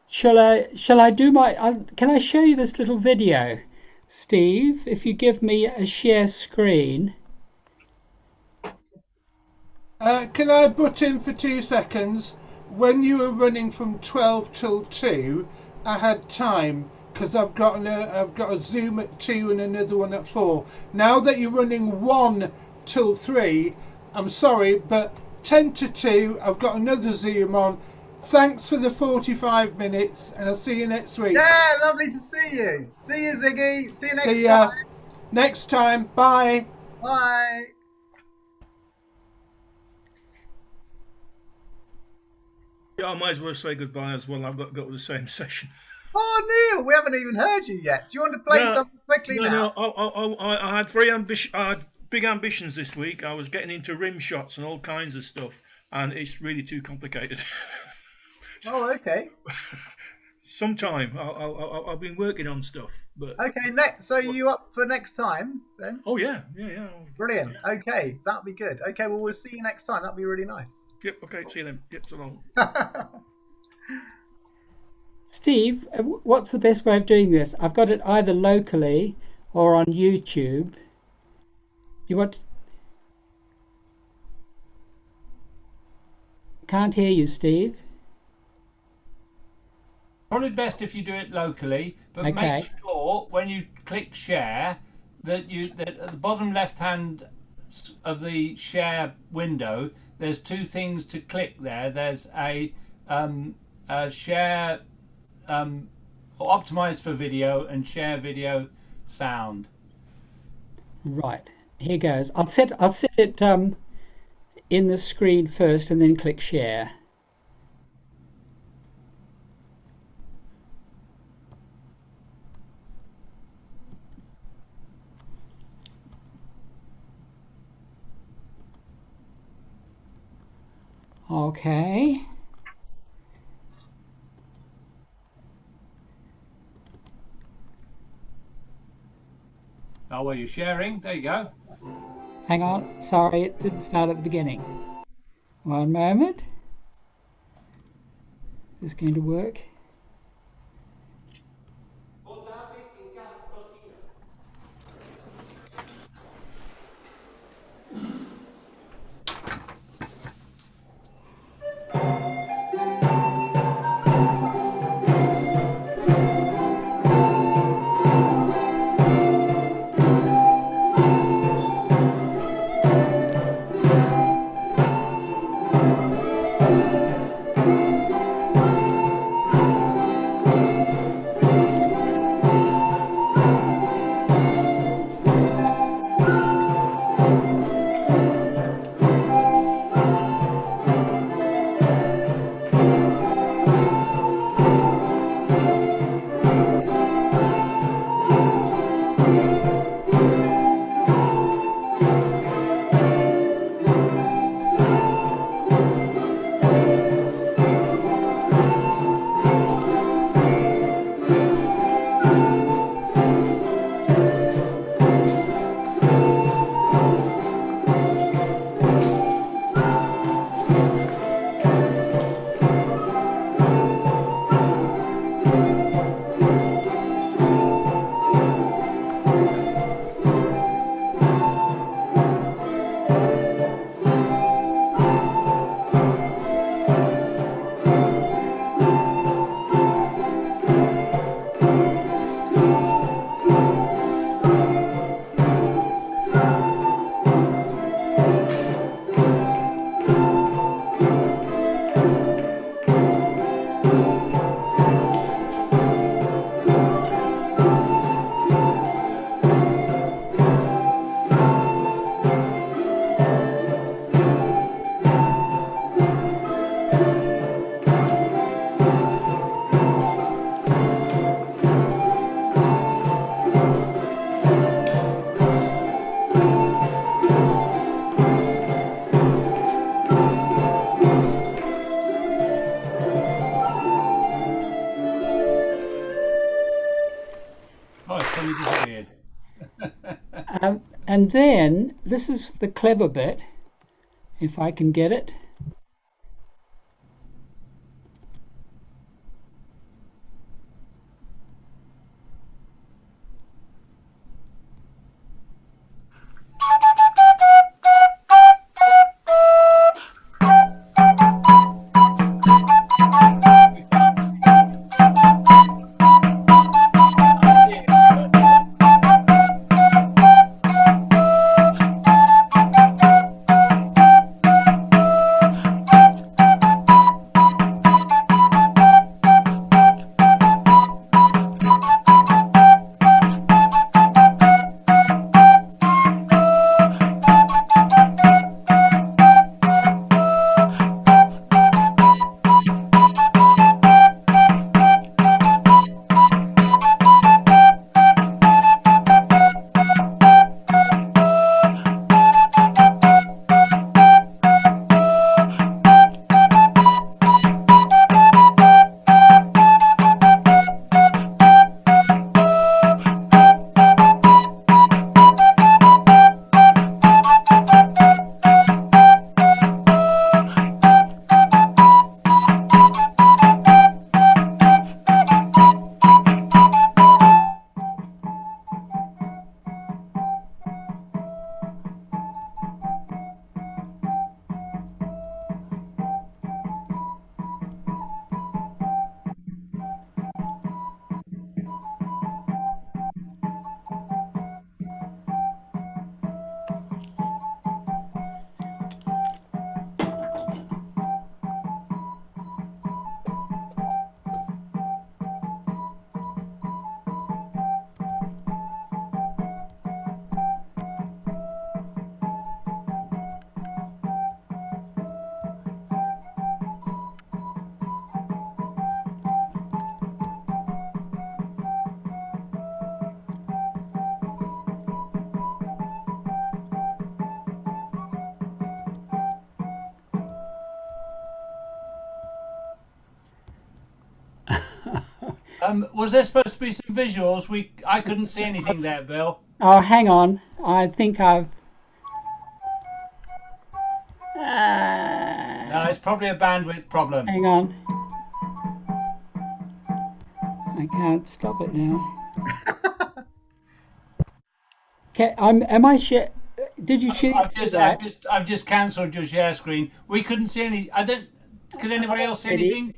Shall I do my? Can I show you this little video, Steve? If you give me a share screen. Can I butt in for 2 seconds? When you were running from 12 till 2, I had time because I've got a Zoom at 2 and another one at 4. Now that you're running 1 till 3, I'm sorry, but 10 to 2, I've got another Zoom on. Thanks for the 45 minutes, and I'll see you next week. Yeah, lovely to see you. See you, Ziggy. See you next time. Next time. Bye. Bye. Yeah, I might as well say goodbye as well. I've got to go to the same session. Oh, Neil, we haven't even heard you yet. Do you want to play something quickly now? No, I had I had big ambitions this week. I was getting into rim shots and all kinds of stuff, and it's really too complicated. Oh, okay. Sometime I've been working on stuff, but okay. So are you up for next time then? Oh yeah. Brilliant. Okay, that'll be good. Okay, well we'll see you next time. That'll be really nice. Yep. Okay. See you then. Yep. So long. Steve, what's the best way of doing this? I've got it either locally or on YouTube. You want? Can't hear you, Steve. Probably best if you do it locally, but Okay. make sure when you click share that at the bottom left hand of the share window there's two things to click there. There's a share optimized for video and share video sound. Right, here goes. I'll set it in the screen first and then click share. Okay. Oh, well, you're sharing. There you go. Hang on, sorry, it didn't start at the beginning. One moment. Is this going to work? And then, this is the clever bit, if I can get it. Was there supposed to be some visuals? I couldn't see anything there, Bill. Oh, hang on. I think I've... No, it's probably a bandwidth problem. Hang on. I can't stop it now. Okay, am I share? Did you shoot that? I've just cancelled your share screen. We couldn't see any. Could anybody else see anything?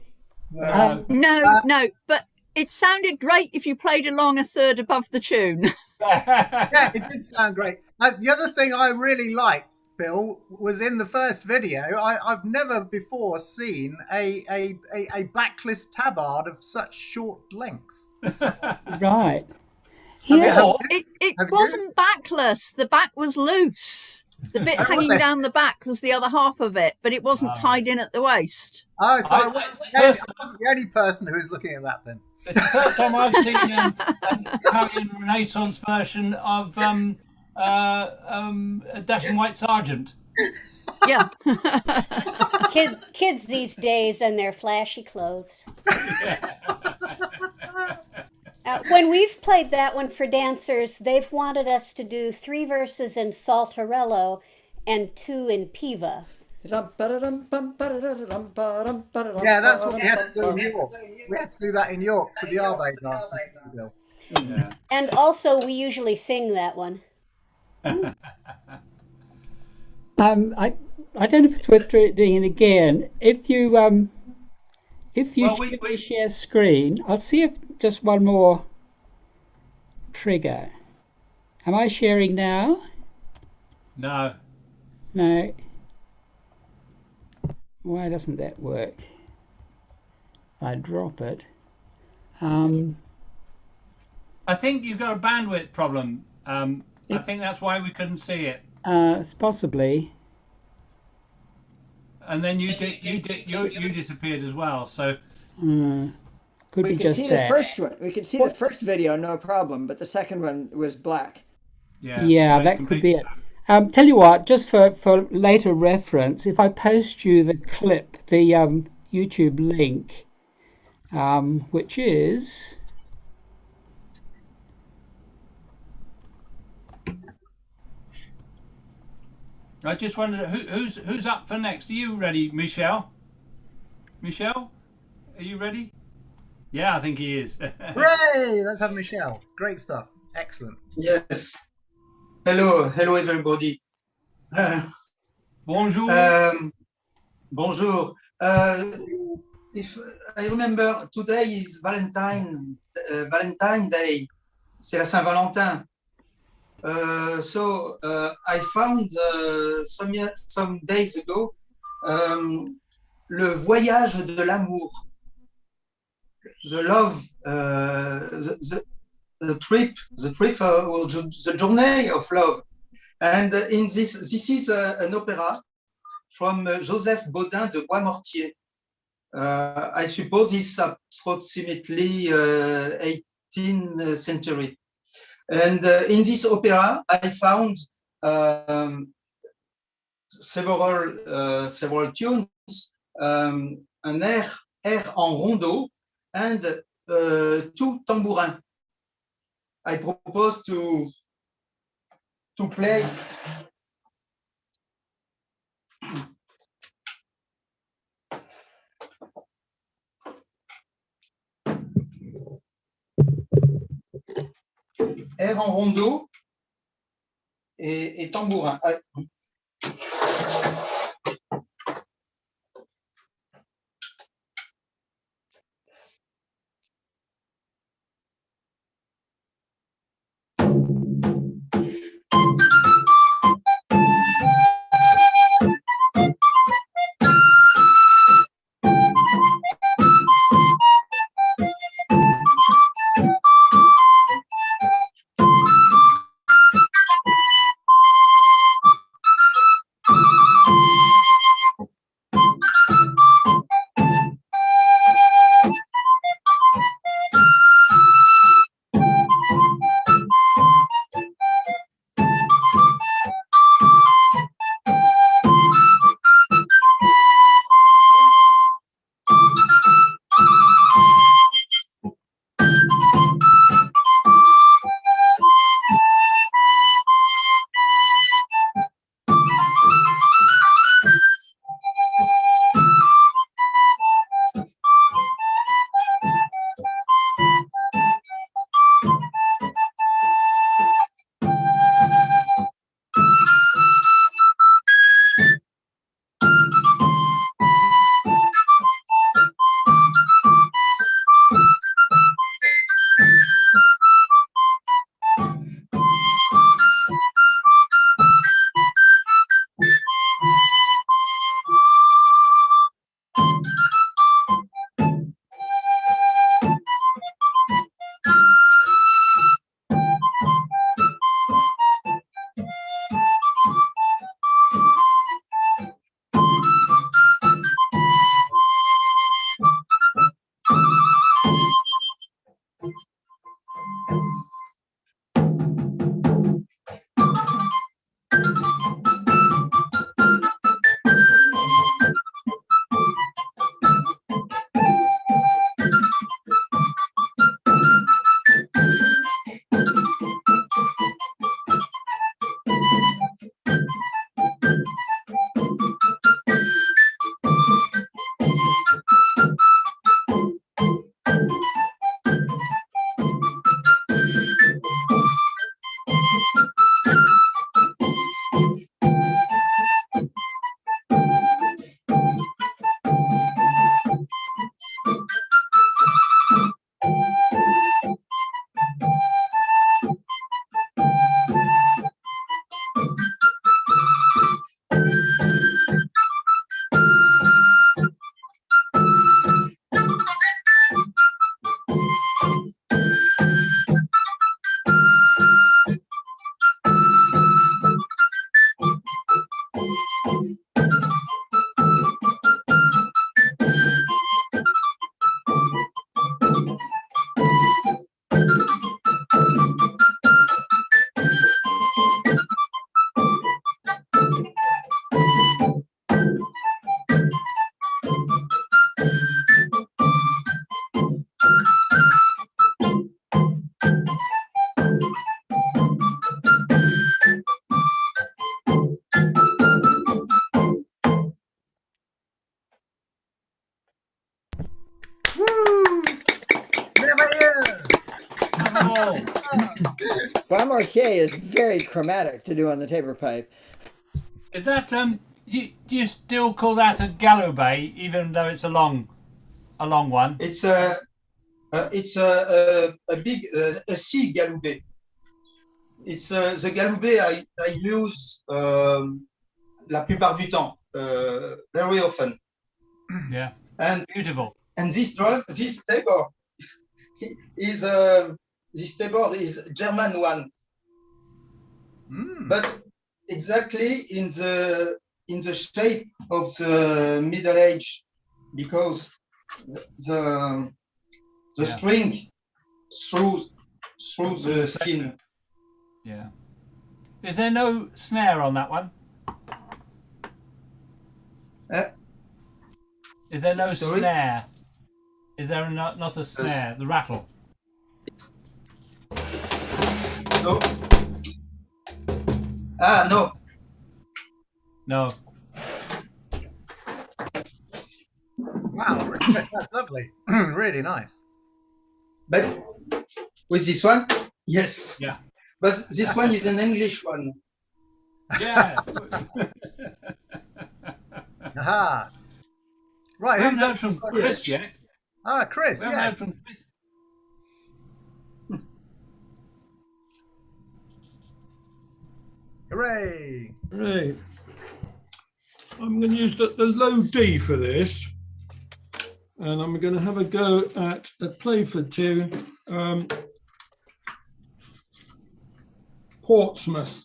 No. But it sounded great if you played along a third above the tune. Yeah, it did sound great. The other thing I really liked, Bill, was in the first video. I've never before seen a backless tabard of such short length. Right. Yeah. It wasn't backless. The back was loose. The bit hanging down the back was the other half of it, but it wasn't tied in at the waist. Oh, so I wasn't the only person who was looking at that then. It's the first time I've seen an Italian Renaissance version of Dashing White Sergeant. Yeah. Kids these days and their flashy clothes. When we've played that one for dancers, they've wanted us to do 3 verses in Saltarello and 2 in Piva. Yeah, that's what we had to do in York. We had to do that in York for the Arve dance. Yeah. And also, we usually sing that one. I don't know if it's worth doing it again. If you share screen, I'll see if just one more trigger. Am I sharing now? No. No. Why doesn't that work? I drop it. I think you've got a bandwidth problem. I think that's why we couldn't see it. It's possibly. And then you disappeared as well. So could we be could just see that. the first one. We could see the first video, no problem, but the second one was black. Yeah, that could be it. Tell you what, just for later reference, if I post you the clip, the YouTube link, which is I just wondered who's up for next. Are you ready, Michel? Michel, are you ready? Yeah, I think he is. Hooray! Let's have Michel. Great stuff. Excellent. Yes. Hello everybody. Bonjour. Bonjour. If I remember, today is Valentine Day. C'est la Saint-Valentin. So I found some days ago le voyage de l'amour, the love, the trip, or the journey of love. And in this is an opera from Joseph Baudin de Boismortier. I suppose it's approximately 18th century. And in this opera, I found several tunes, an air en rondeau, and 2 tambourins. I propose to play. Air en rondeau et tambourin. Mortier is very chromatic to do on the tabor pipe. Is that do you still call that a galoubet, even though it's a long one? It's a big C galoubet. It's the galoubet I use la plupart du temps, very often. Yeah. And beautiful. And this tabor is German one, but exactly in the shape of the Middle Age, because the string through the skin. Yeah. Is there no snare on that one? Is there no snare? Is there not a snare? The rattle? No. Ah, no. No. Wow, that's lovely. Really nice. But with this one, yes. Yeah. But this one is an English one. Yeah. Aha. Right. We haven't heard from Chris yet. Ah, Chris. We haven't heard from Chris. Hooray! Right. I'm going to use the low D for this. And I'm going to have a go at a Playford tune, Portsmouth.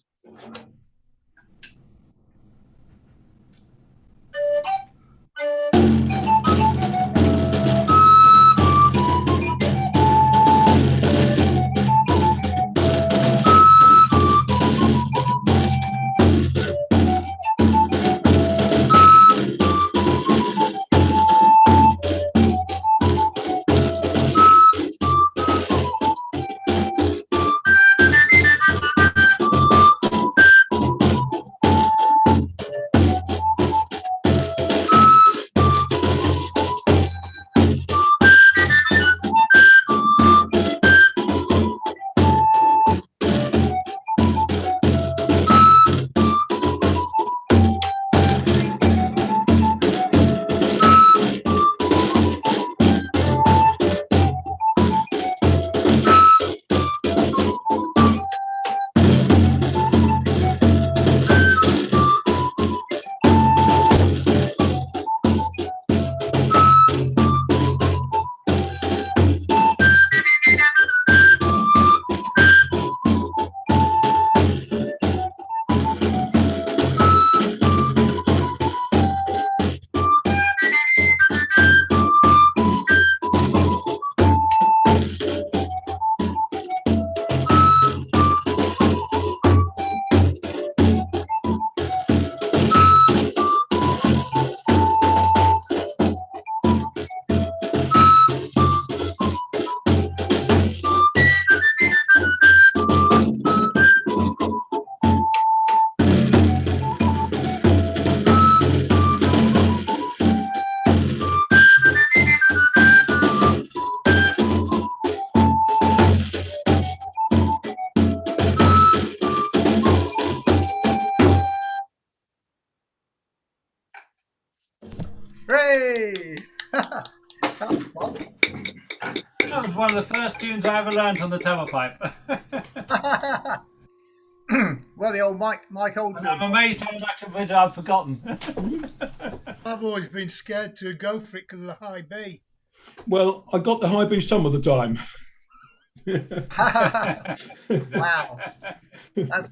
Hooray! That was fun. That was one of the first tunes I ever learnt on the tabor pipe. Well, the old Mike Oldfield. I'm amazed how much of it I've forgotten. I've always been scared to go for it because of the high B. Well, I got the high B some of the time. Wow, that's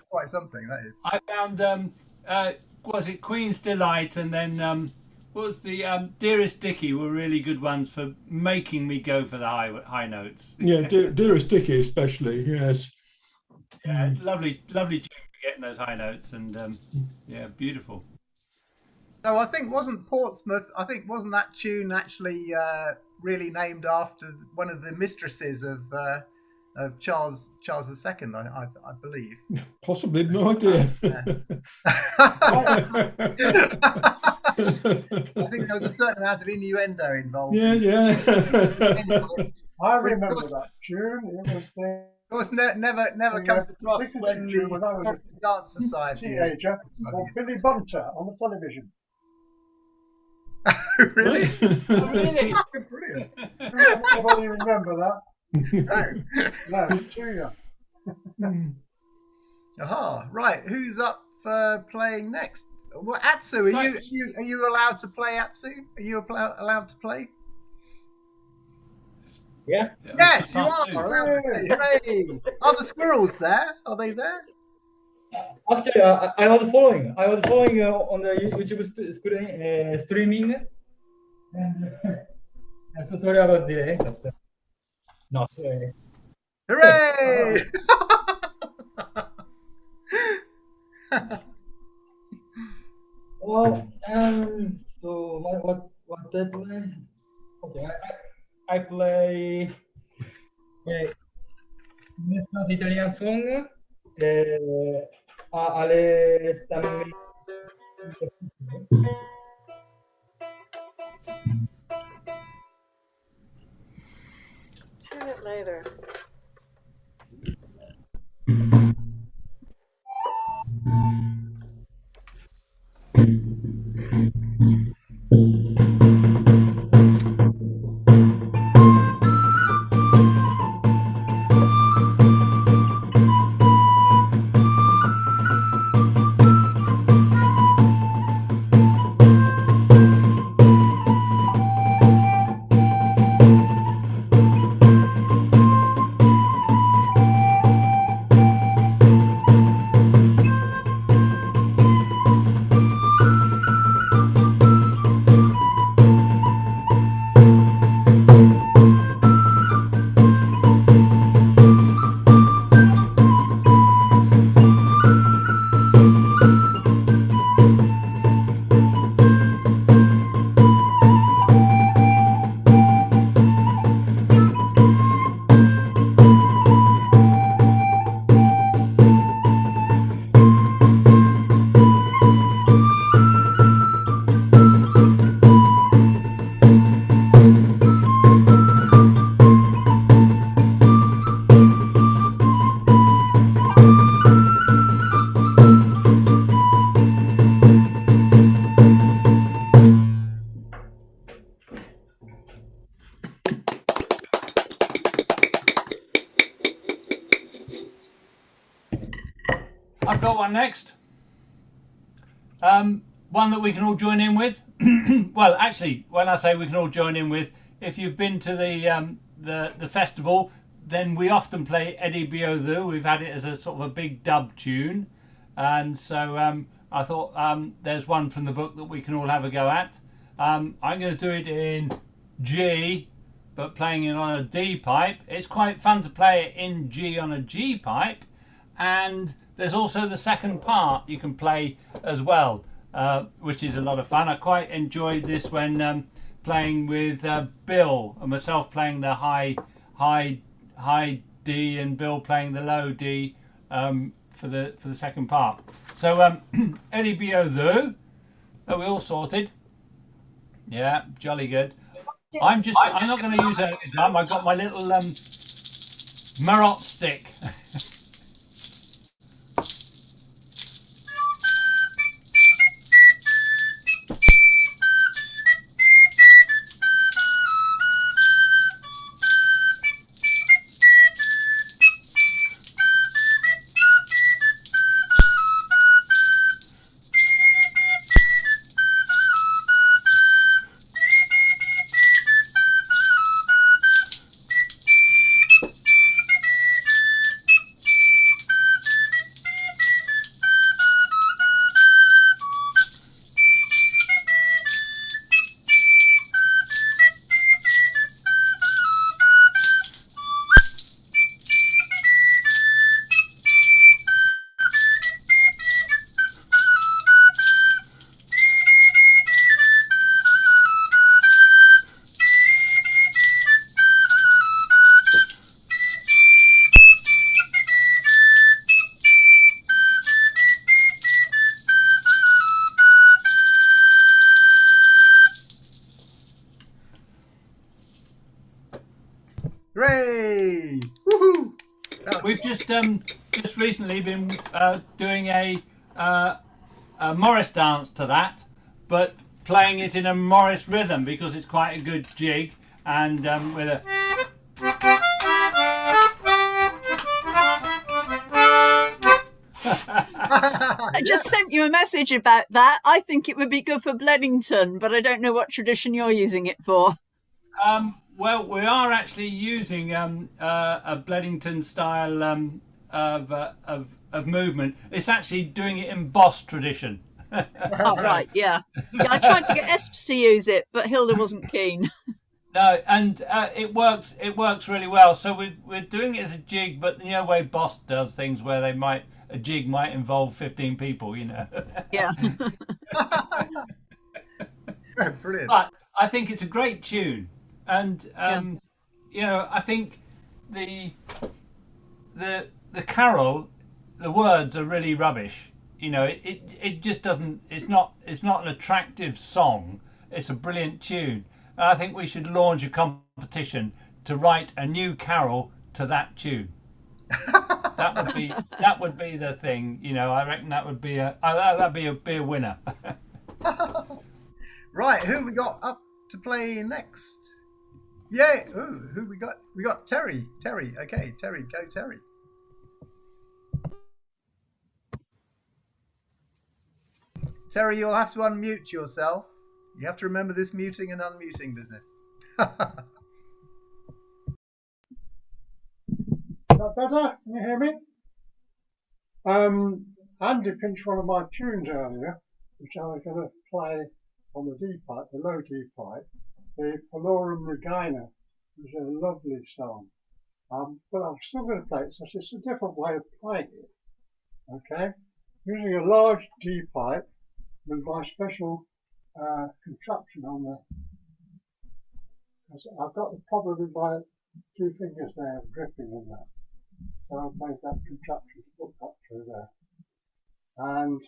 quite something. That is. I found was it Queen's Delight, and then what was the Dearest Dickie were really good ones for making me go for the high notes. Yeah, Dearest Dickie especially, yes. Yeah, it's lovely tune for getting those high notes, and yeah, beautiful. So I think wasn't that tune actually really named after one of the mistresses of Charles II? I believe. Possibly, no idea. I think there was a certain amount of innuendo involved. Yeah. I remember that tune. It was the Of course, never comes across when when I was the Dance a Society. teenager called Billy Bunter on the television. Really? Really? Brilliant. Everybody remember that? No, it's too young. Aha, right. Who's up for playing next? Well, Atsu, are you allowed to play, Atsu? Are you allowed to play? Yeah. Yes, you are allowed to play. Hooray! Are the squirrels there? Are they there? Actually, I was following. On the YouTube streaming. And, so sorry about delay. But, no. Hooray! Well, so what did I play? Okay, I play Nestor's Italian song. Ale stammi. Tune it later. I've got one next. One that we can all join in with. Well, actually, when I say we can all join in with, if you've been to the festival, then we often play Eddie Biodhu. We've had it as a sort of a big dub tune, and so I thought there's one from the book that we can all have a go at. I'm going to do it in G, but playing it on a D pipe. It's quite fun to play it in G on a G pipe, and there's also the second part you can play as well, which is a lot of fun. I quite enjoyed this when playing with Bill and myself playing the high D and Bill playing the low D for the second part. So Eddie Biodhu, are we all sorted? Yeah, jolly good. I'm not going to use a drum. I've got my little Marot stick. just recently been doing a Morris dance to that, but playing it in a Morris rhythm because it's quite a good jig, and with a. I just sent you a message about that. I think it would be good for Bleddington, but I don't know what tradition you're using it for. Well, we are actually using a Bleddington style of movement. It's actually doing it in Boss tradition. Oh, right, yeah. I tried to get Esps to use it, but Hilda wasn't keen. No, and it works. It works really well. So we're doing it as a jig, but you know, way Boss does things where a jig might involve 15 people. You know. Yeah. Brilliant. But I think it's a great tune, and you know, I think the carol, the words are really rubbish. You know, it just doesn't. It's not an attractive song. It's a brilliant tune. And I think we should launch a competition to write a new carol to that tune. That would be the thing. You know, I reckon that would be that'd be a winner. Right, who we got up to play next? Yeah, who we got? We got Terry. Okay, Terry, go Terry. Terry, you'll have to unmute yourself. You have to remember this muting and unmuting business. Is that better? Can you hear me? Andy pinched one of my tunes earlier, which I was going to play on the D pipe, the low D pipe, the Palorum Regina, which is a lovely song. But I'm still going to play it, so it's a different way of playing it. Okay? Using a large D pipe with my special contraption on the. I've got the problem with my two fingers there gripping in that. So I've made that contraption to put that through there. And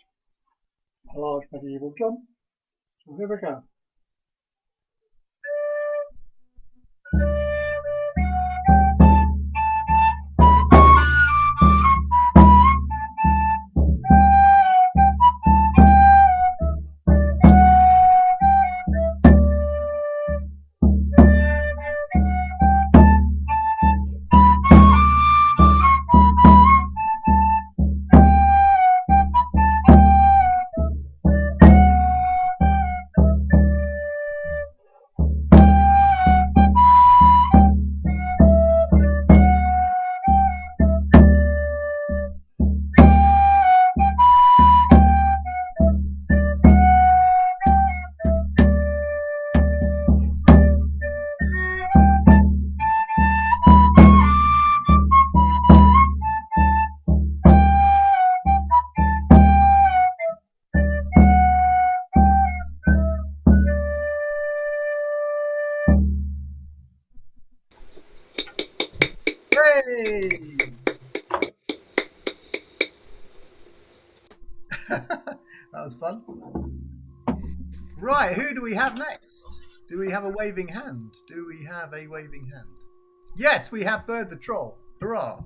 a large medieval drum. So here we go. That was fun. Right, who do we have next? Do we have a waving hand? Yes, we have Bird the Troll. Hurrah!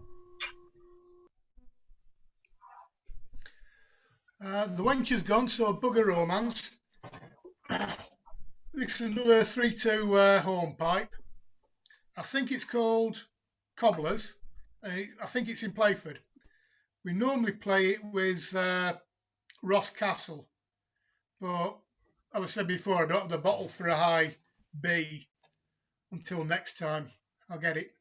The wench has gone, so bugger romance. This is another 3/2 home pipe. I think it's called Cobblers. I think it's in Playford. We normally play it with Ross Castle, but as I said before, I don't have the bottle for a high B. Until next time, I'll get it.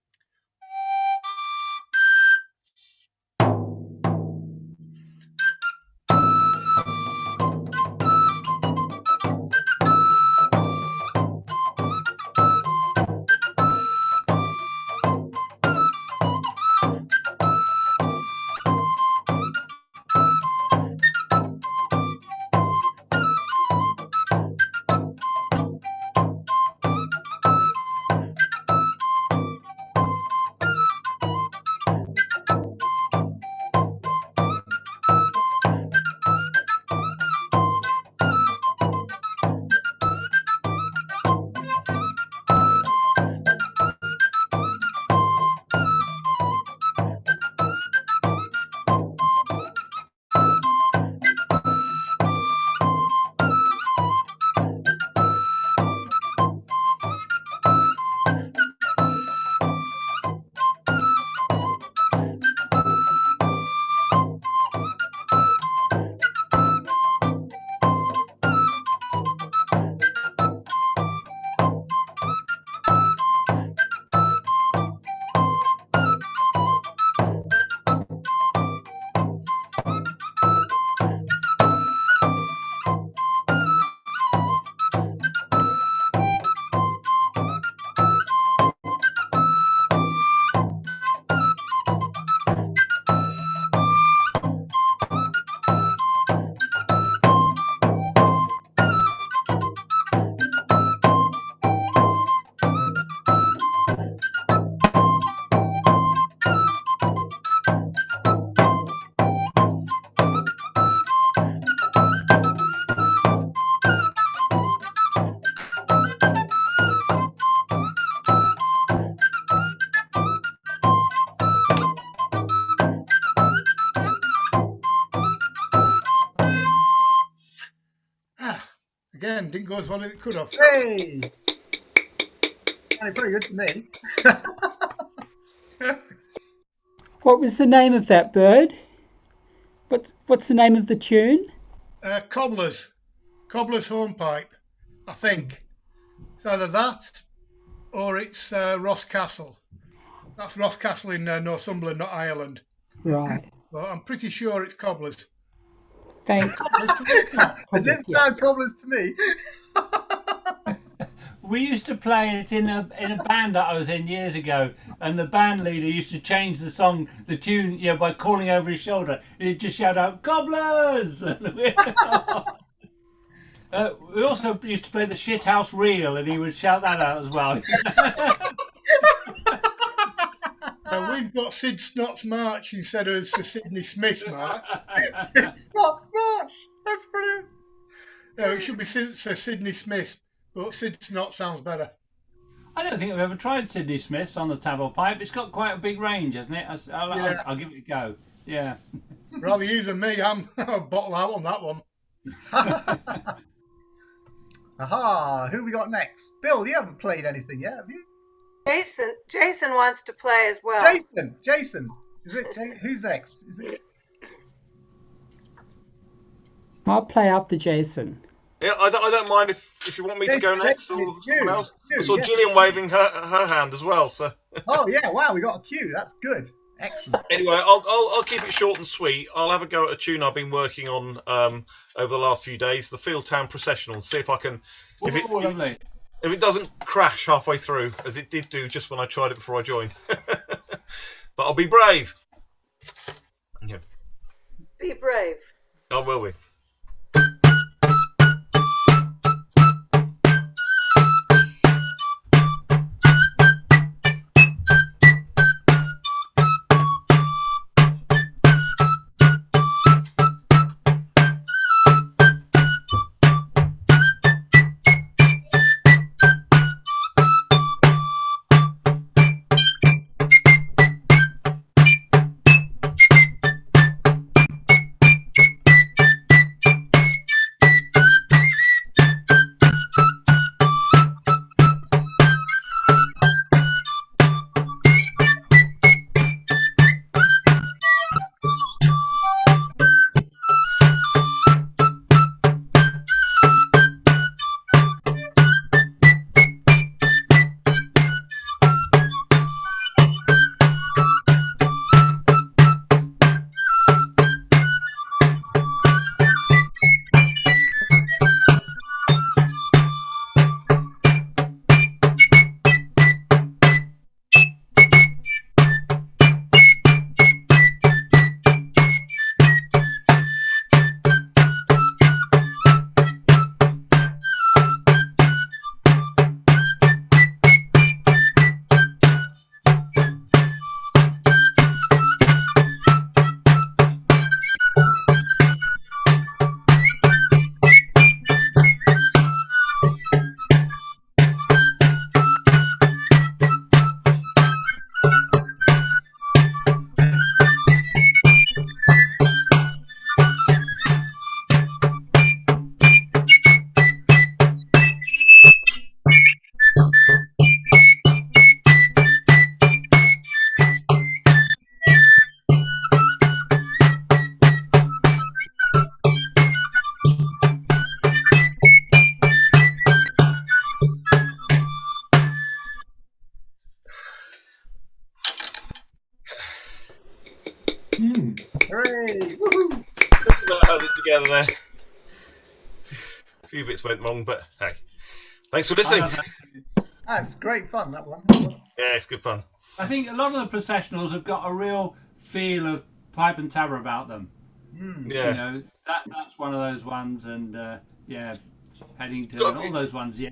Again, didn't go as well as it could have. Hey! Sounded pretty good to me. What was the name of that bird? What's the name of the tune? Cobbler's Hornpipe, I think. It's either that or it's Ross Castle. That's Ross Castle in Northumberland, not Ireland. Right. Well, I'm pretty sure it's Cobblers. Thanks. It didn't sound Cobblers to me. We used to play it in a band that I was in years ago, and the band leader used to change the tune, by calling over his shoulder. He'd just shout out "Cobblers!" We also used to play the Shithouse Reel, and he would shout that out as well. We've got Sid Snot's March instead of Sir Sidney Smith's March. Sid Snot's March. That's brilliant. No, it should be Sir Sidney Smith, but Sid Snot sounds better. I don't think I've ever tried Sidney Smith's on the tabor pipe. It's got quite a big range, hasn't it? I'll give it a go. Yeah. Rather you than me. I'm a bottle out on that one. Aha! Who we got next? Bill, you haven't played anything yet, have you? Jason wants to play as well. Jason. Is it? Who's next? Is it? I'll play after Jason. Yeah, I don't mind if you want me to go next or someone else. I saw Gillian waving her hand as well. So. Oh yeah! Wow, we got a cue. That's good. Excellent. Anyway, I'll keep it short and sweet. I'll have a go at a tune I've been working on over the last few days, the Fieldtown Processional, and see if I can. Lovely. If it doesn't crash halfway through, as it did do just when I tried it before I joined. But I'll be brave. Yeah. Be brave. I will be. Hooray! Woohoo! Just about held it together there. A few bits went wrong, but hey. Thanks for listening. That's great fun, that one. Yeah, it's good fun. I think a lot of the processionals have got a real feel of pipe and tabor about them. Yeah. You know, that's one of those ones, and yeah, Headington, all those ones, yeah.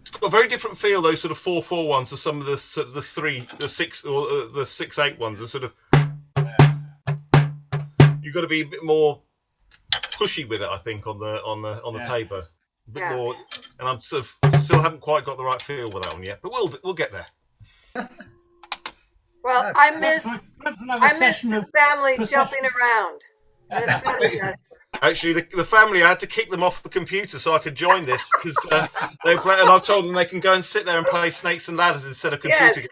It's got a very different feel, those sort of 4/4 ones, to some of the 6 or the 6/8 ones. Are sort of you've got to be a bit more pushy with it, I think, on the tabor. A bit more, and I'm sort of still haven't quite got the right feel with that one yet, but we'll get there. Well, I miss the family jumping around. It's fantastic. Actually, the family, I had to kick them off the computer so I could join this because they play, and I've told them they can go and sit there and play Snakes and Ladders instead of computer games.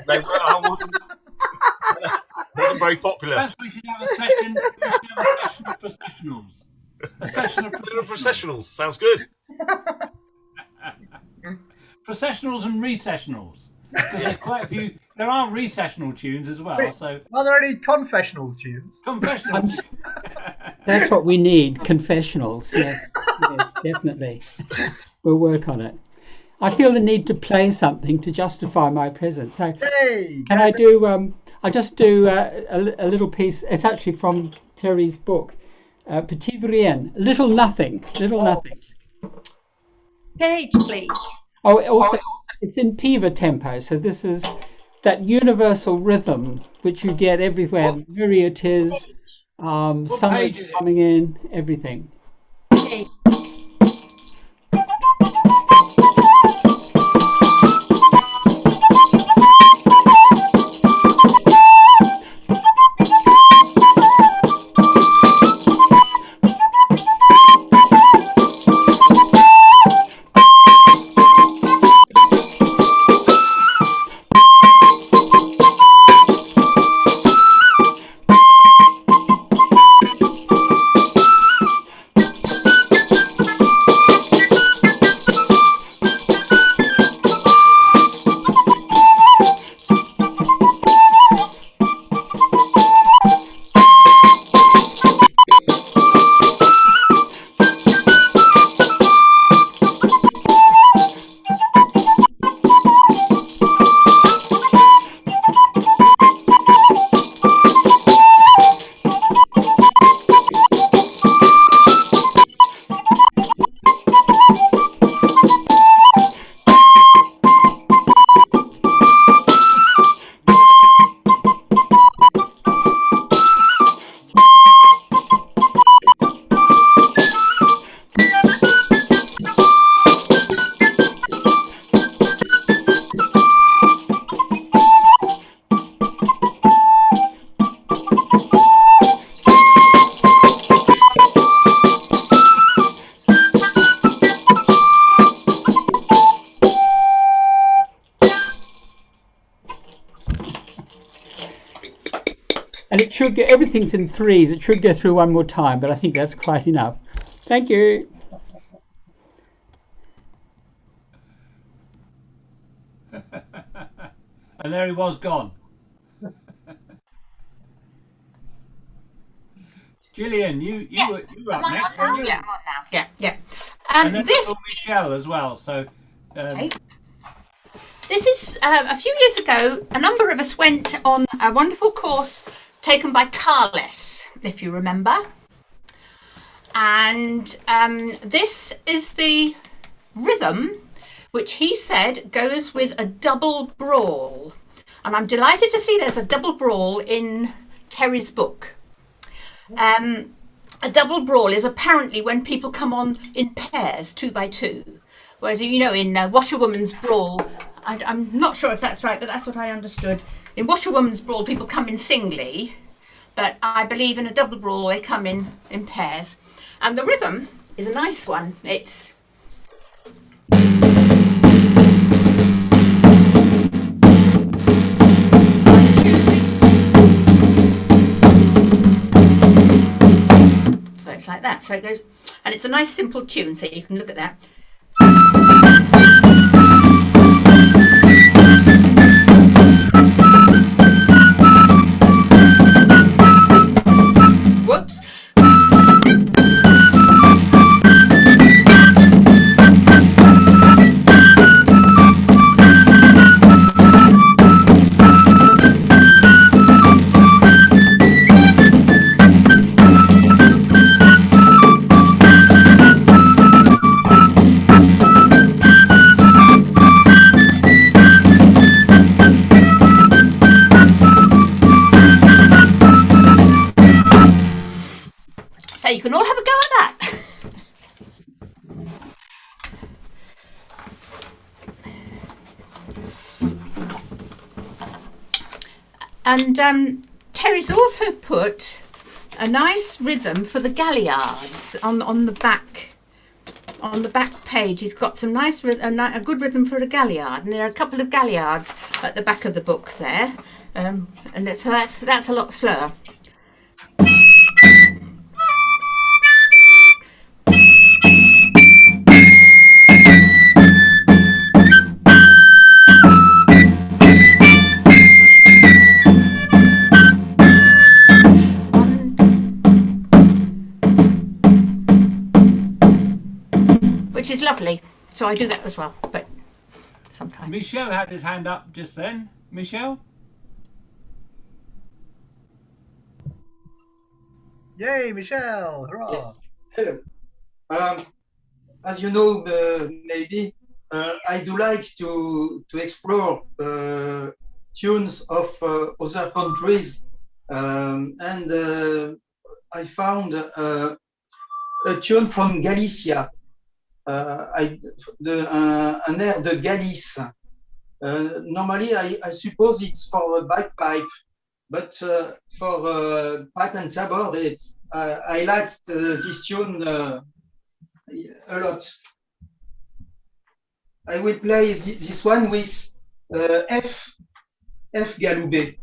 They wasn't very popular. Perhaps we should have a session. We should have a session of professionals. A session of processionals. Sounds good. Processionals and recessionals. Because there's quite a few. There are recessional tunes as well. Wait, So are there any confessional tunes? Confessional tunes. That's what we need, confessionals. Yes, yes, definitely. We'll work on it. I feel the need to play something to justify my presence. So can I do, I'll just do a little piece. It's actually from Terry's book, Petit Rien, Little Nothing, Little Nothing. Page, please. Oh, also, it's in Piva tempo, so this is that universal rhythm which you get everywhere. Myriad summer coming in, everything. Okay. And it should go, everything's in threes. It should go through one more time, but I think that's quite enough. Thank you. And there he was gone. Gillian, you were up next, weren't you? Yeah, I'm on now. Yeah. And then This Michelle as well. So. This is a few years ago. A number of us went on a wonderful course taken by Carles, if you remember. And this is the rhythm, which he said goes with a double brawl. And I'm delighted to see there's a double brawl in Terry's book. A double brawl is apparently when people come on in pairs, 2 by 2. Whereas, you know, in Washerwoman's Brawl, I'm not sure if that's right, but that's what I understood. In Washerwoman's Brawl, people come in singly, but I believe in a double brawl, they come in pairs. And the rhythm is a nice one. It's... So it's like that. So it goes, and it's a nice simple tune, so you can look at that. Whoops. So you can all have a go at that. And Terry's also put a nice rhythm for the galliards on the back. On the back page, he's got some nice, a good rhythm for a galliard, and there are a couple of galliards at the back of the book there, and so that's a lot slower. Which is lovely, so I do that as well, but sometimes. Michel had his hand up just then. Michel? Yay, Michel! Hurrah! Yes. Hello. As you know, maybe I do like to explore tunes of other countries, and I found a tune from Galicia. Un air de Galice. Normally, I suppose it's for a bagpipe, but for pipe and tabor, I liked this tune a lot. I will play this one with F Galoubet.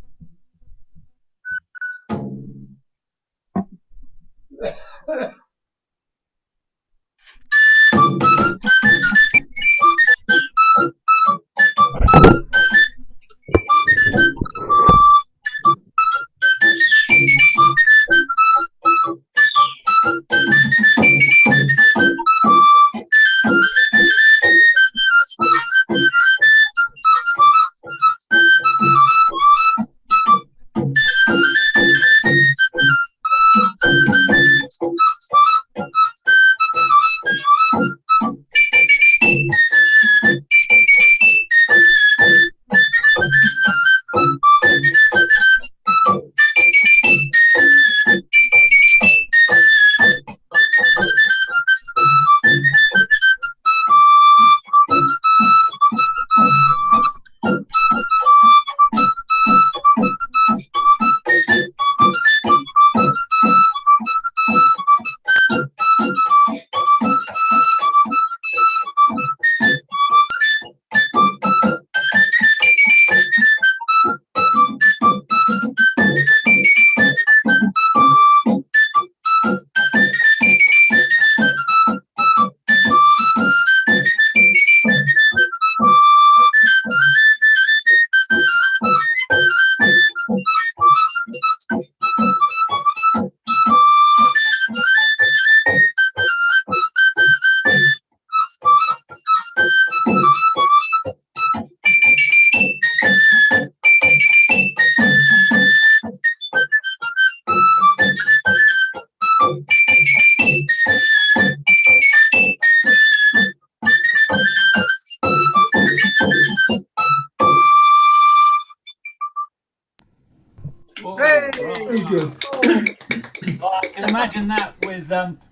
Well, I can imagine that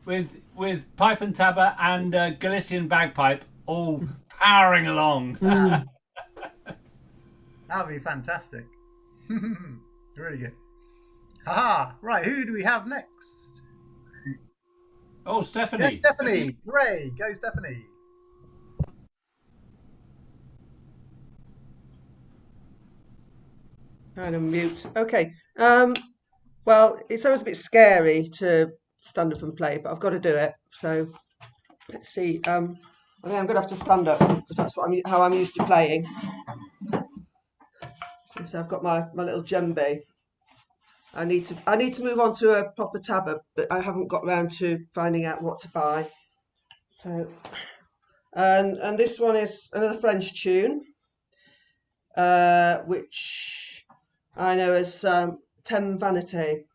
with pipe and tabor and Galician bagpipe all powering along. That would be fantastic. Really good. Haha! Right, who do we have next? Oh, Stephanie. Yeah, Stephanie. Hooray! Go, Stephanie. Kind of mute. Okay. Well, it's always a bit scary to stand up and play, but I've got to do it. So let's see. I think I'm going to have to stand up because that's how I'm used to playing. So I've got my little djembe. I need to move on to a proper tabor, but I haven't got round to finding out what to buy. So, and this one is another French tune, which I know as Thème Vanité.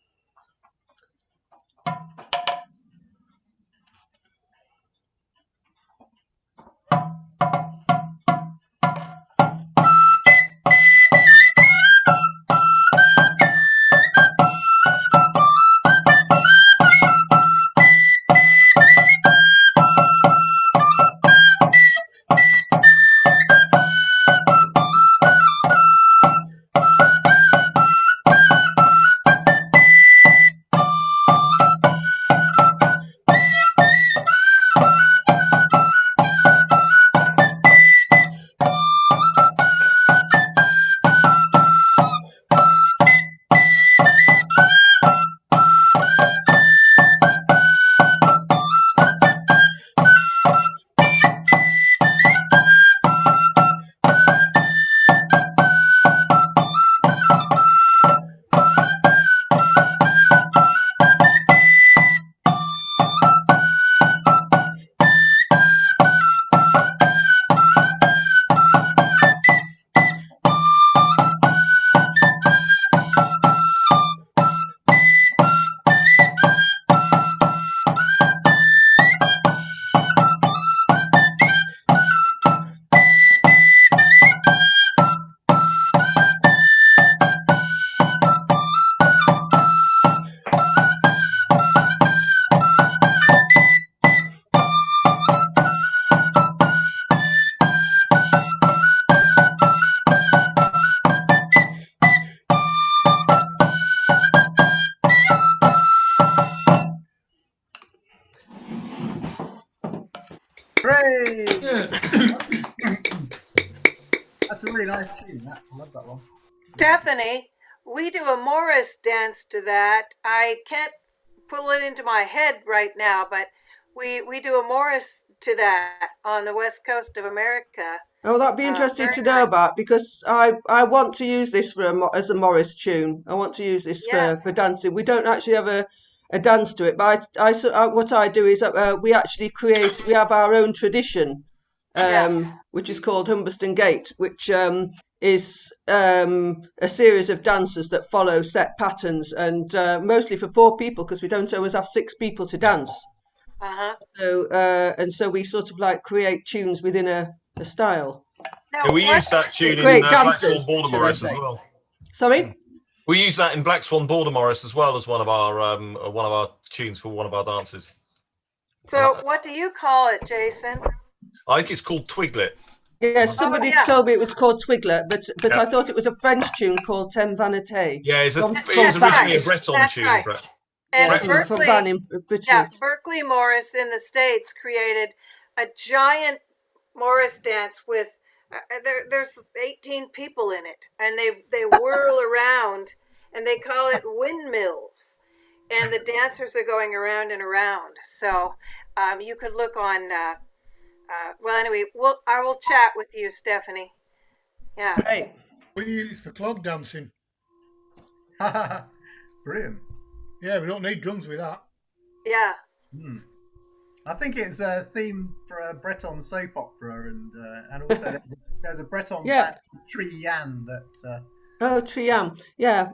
Hooray! That's a really nice tune. I love that one. Stephanie, we do a Morris dance to that. I can't pull it into my head right now, but we do a Morris to that on the west coast of America. Oh, that'd be interesting to know about, because I want to use this as a Morris tune. I want to use this for dancing. We don't actually have a dance to it, but what I do is we actually we have our own tradition, which is called Humberston Gate, which is a series of dances that follow set patterns, and mostly for 4 people, because we don't always have 6 people to dance. So we sort of like create tunes within a style. No, we use that tune in Black Swan Border Morris as well. Sorry? We use that in Black Swan Border Morris as well as one of our tunes for one of our dances. So what do you call it, Jason? I think it's called Twiglet. Yes, somebody told me it was called Twiglet, but I thought it was a French tune called Ten Vanité. Yeah, it was originally a Breton tune. Right. And Berkeley, Berkeley Morris in the States created a giant Morris dance with there's 18 people in it, and they whirl around, and they call it windmills, and the dancers are going around and around. So you could look on. Well, anyway, I will chat with you, Stephanie. Yeah. Hey, we use it for clog dancing. Brilliant. Yeah, we don't need drums with that. Yeah. I think it's a theme for a Breton soap opera, and also there's a Breton band, Trian, that. Oh, Trian, yeah.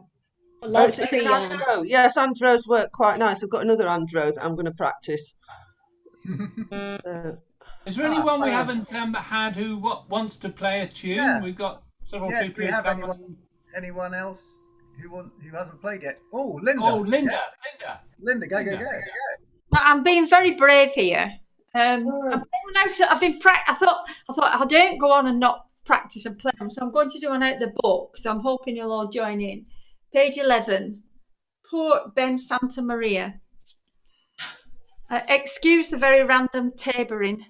Love Trian. Andro. Yes, Andros work quite nice. I've got another Andro that I'm going to practice. Is there anyone we haven't had who wants to play a tune? Yeah. We've got several people. Do we have anyone else who hasn't played yet? Oh, Linda. Oh, Linda. Yeah. Linda, go. I'm being very brave here. I thought I don't go on and not practice and play them, so I'm going to do one out the book. So I'm hoping you'll all join in. Page 11. Poor Ben Santa Maria. Excuse the very random tabering.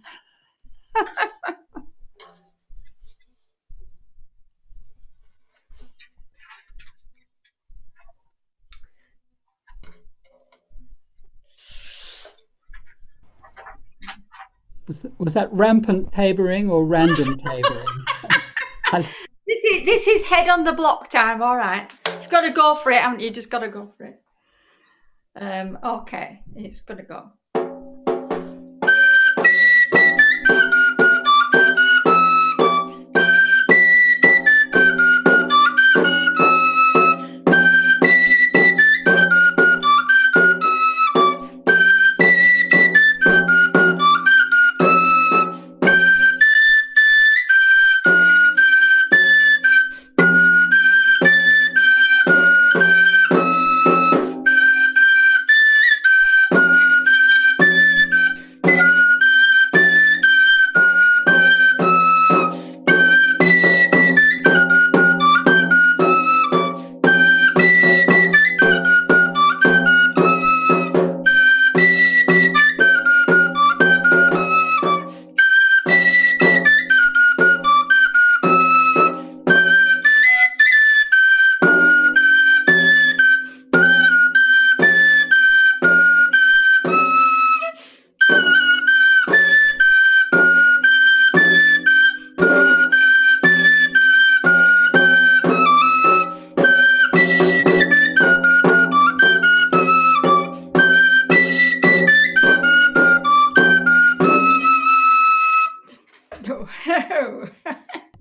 Was that rampant tabering or random tabering? This is head on the block time. All right, you've got to go for it, haven't you? Just got to go for it. Okay, it's gonna go.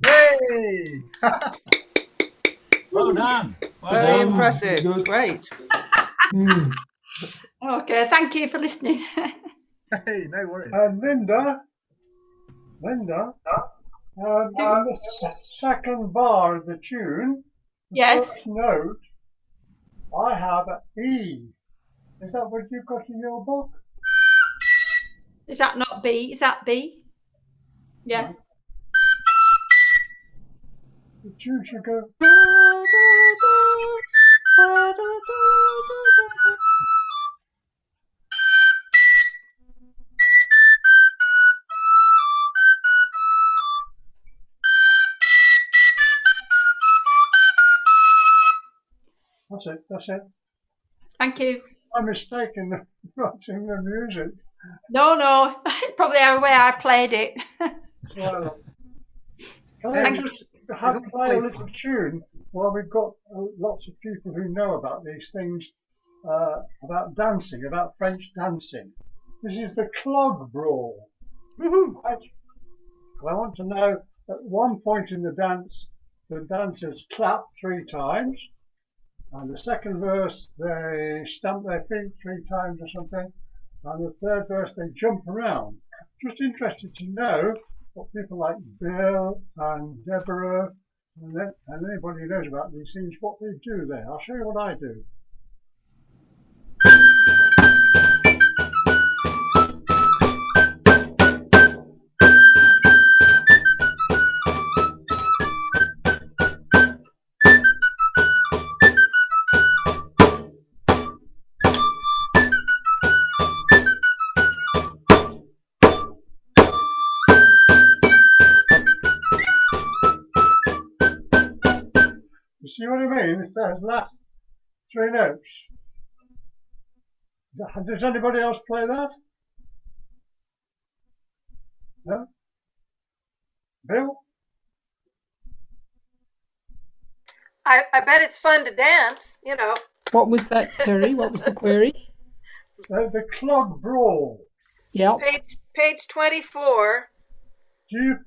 Hey! Well done. Very impressive. Great. Okay, thank you for listening. Hey, no worries. Linda, on the second bar of the tune, the first note, I have E. Is that what you've got in your book? Is that not B? Is that B? Yeah. The tune should go. That's it. That's it. Thank you. I'm mistaken. Not in the music. No, probably the way I played it. Well, can I just play a little tune while we've got lots of people who know about these things, about dancing, about French dancing. This is the clog brawl. Right? I want to know, at one point in the dance, the dancers clap 3 times, and the second verse they stamp their feet 3 times or something, and the third verse they jump around. Just interested to know what people like Bill and Deborah and anybody who knows about these things, what they do there. I'll show you what I do. You see what I mean? It's those last 3 notes. Does anybody else play that? No? Bill? I bet it's fun to dance, you know. What was that, Terry? What was the query? The clog brawl. Yeah. Page 24. Do you,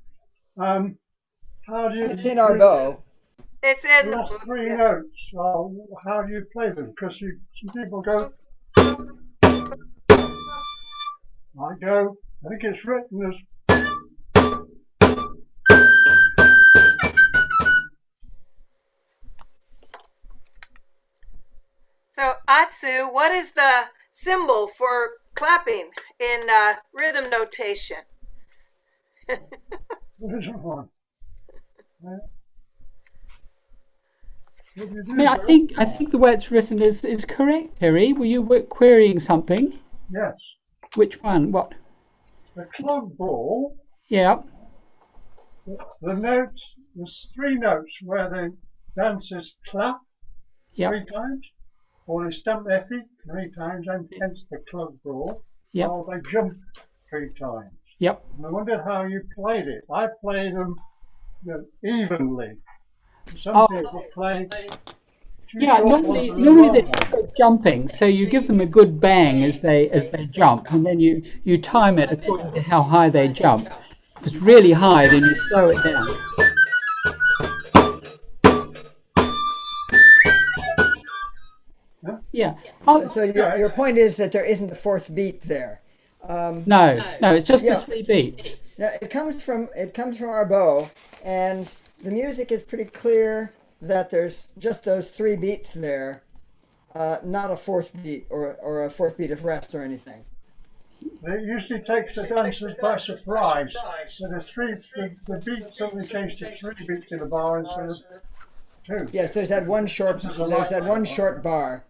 how do you... It's in our bow. It's in... The last 3 notes, how do you play them? Because some people go... I go, I think it's written as... So, Atsu, what is the symbol for clapping in rhythm notation? one. I mean, I think the way it's written is correct, Terry. Were you querying something? Yes. Which one? What? The clog brawl. Yeah. The notes, there's 3 notes where the dancers clap 3 times, or they stamp their feet 3 times, and hence the clog brawl. Yep. Or they jump 3 times. Yep. And I wondered how you played it. I play them evenly. Some people play. Yeah, normally they're jumping, so you give them a good bang as they jump, and then you time it according to how high they jump. If it's really high, then you slow it down. Yeah. So your point is that there isn't a 4th beat there. No, it's just the 3 beats. Yeah, it comes from our bow, and the music is pretty clear that there's just those 3 beats there, not a 4th beat or a 4th beat of rest or anything. It usually takes the dancers by surprise. So the beats only change to 3 beats in a bar instead of 2. Yes, there's that one short bar.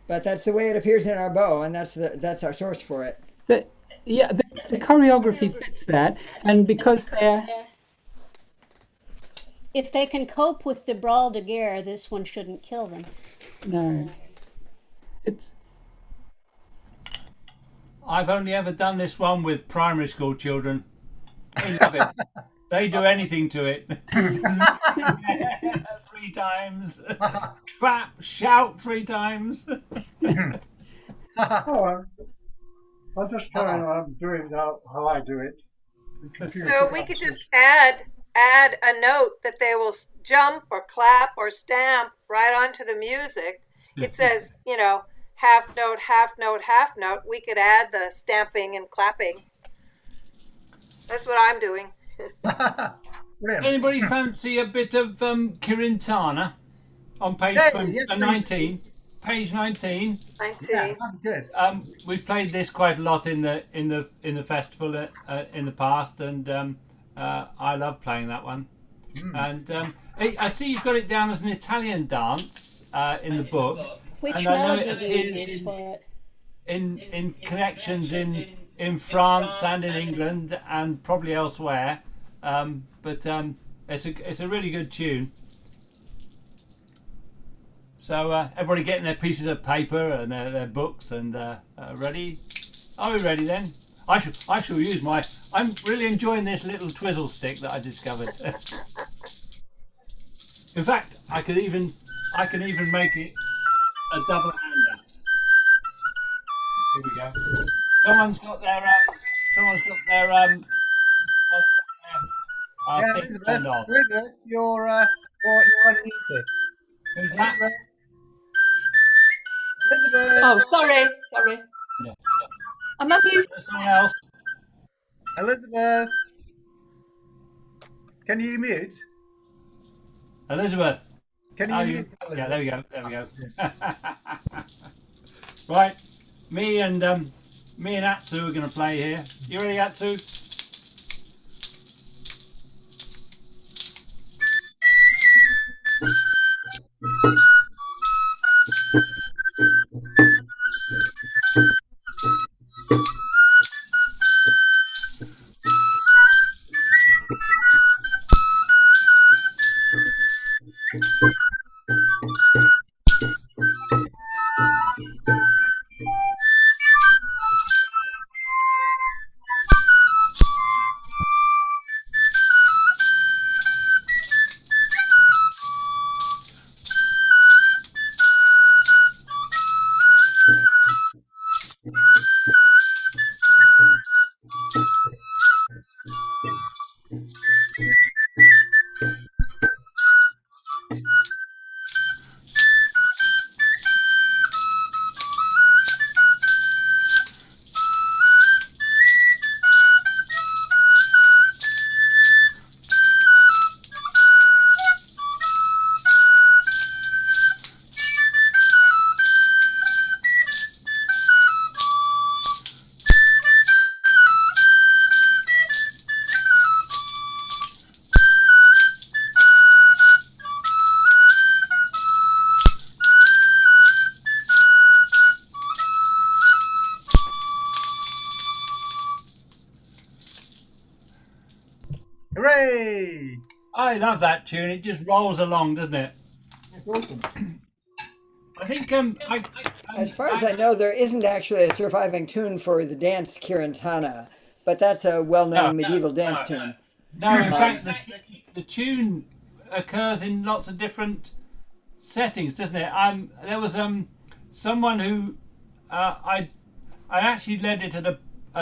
But that's the way it appears in our bow, and that's our source for it. The choreography fits that, and because they're... If they can cope with the brawl de guerre, this one shouldn't kill them. No. I've only ever done this one with primary school children. They love it. They do anything to it. 3 times. Clap, shout 3 times. I'm just I'm doing how I do it. So we could just add a note that they will jump or clap or stamp right onto the music. It says, you know, half note, half note, half note. We could add the stamping and clapping. That's what I'm doing. Anybody fancy a bit of Kirintana on page 19? Page 19. 19. Yeah, good. We played this quite a lot in the festival in the past, and I love playing that one. And I see you've got it down as an Italian dance in the book. Which and melody do you use for it? In connections in France and in England and probably elsewhere, but it's a really good tune. So everybody getting their pieces of paper and their books and ready. Are we ready then? I shall use my. I'm really enjoying this little twizzle stick that I discovered. In fact, I can even make it a double hander. Here we go. Someone's got their yeah, thing Elizabeth, turned off. Elizabeth, you're unmuted. Who's that? Elizabeth. Oh, sorry. Yeah. I'm not here. There's someone else. Elizabeth, can you mute? Elizabeth. Can you mute? Elizabeth? Yeah, there we go. Right, me and Atsu are going to play here. You ready, Atsu? Hooray! I love that tune. It just rolls along, doesn't it? It's awesome. I think as far as I know, there isn't actually a surviving tune for the dance Kirintana, but that's a well-known medieval dance tune. No, in fact, the tune occurs in lots of different settings, doesn't it? There was someone who I actually led it at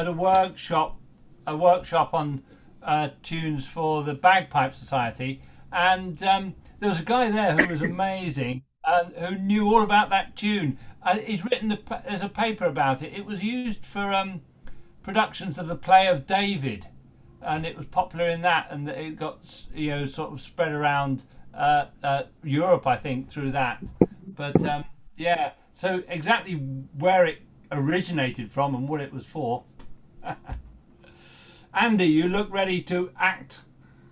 a workshop on tunes for the Bagpipe Society, and there was a guy there who was amazing, who knew all about that tune. He's written there's a paper about it. It was used for productions of the play of David, and it was popular in that, and it got sort of spread around Europe, I think, through that. But yeah, so exactly where it originated from and what it was for. Andy, you look ready to act.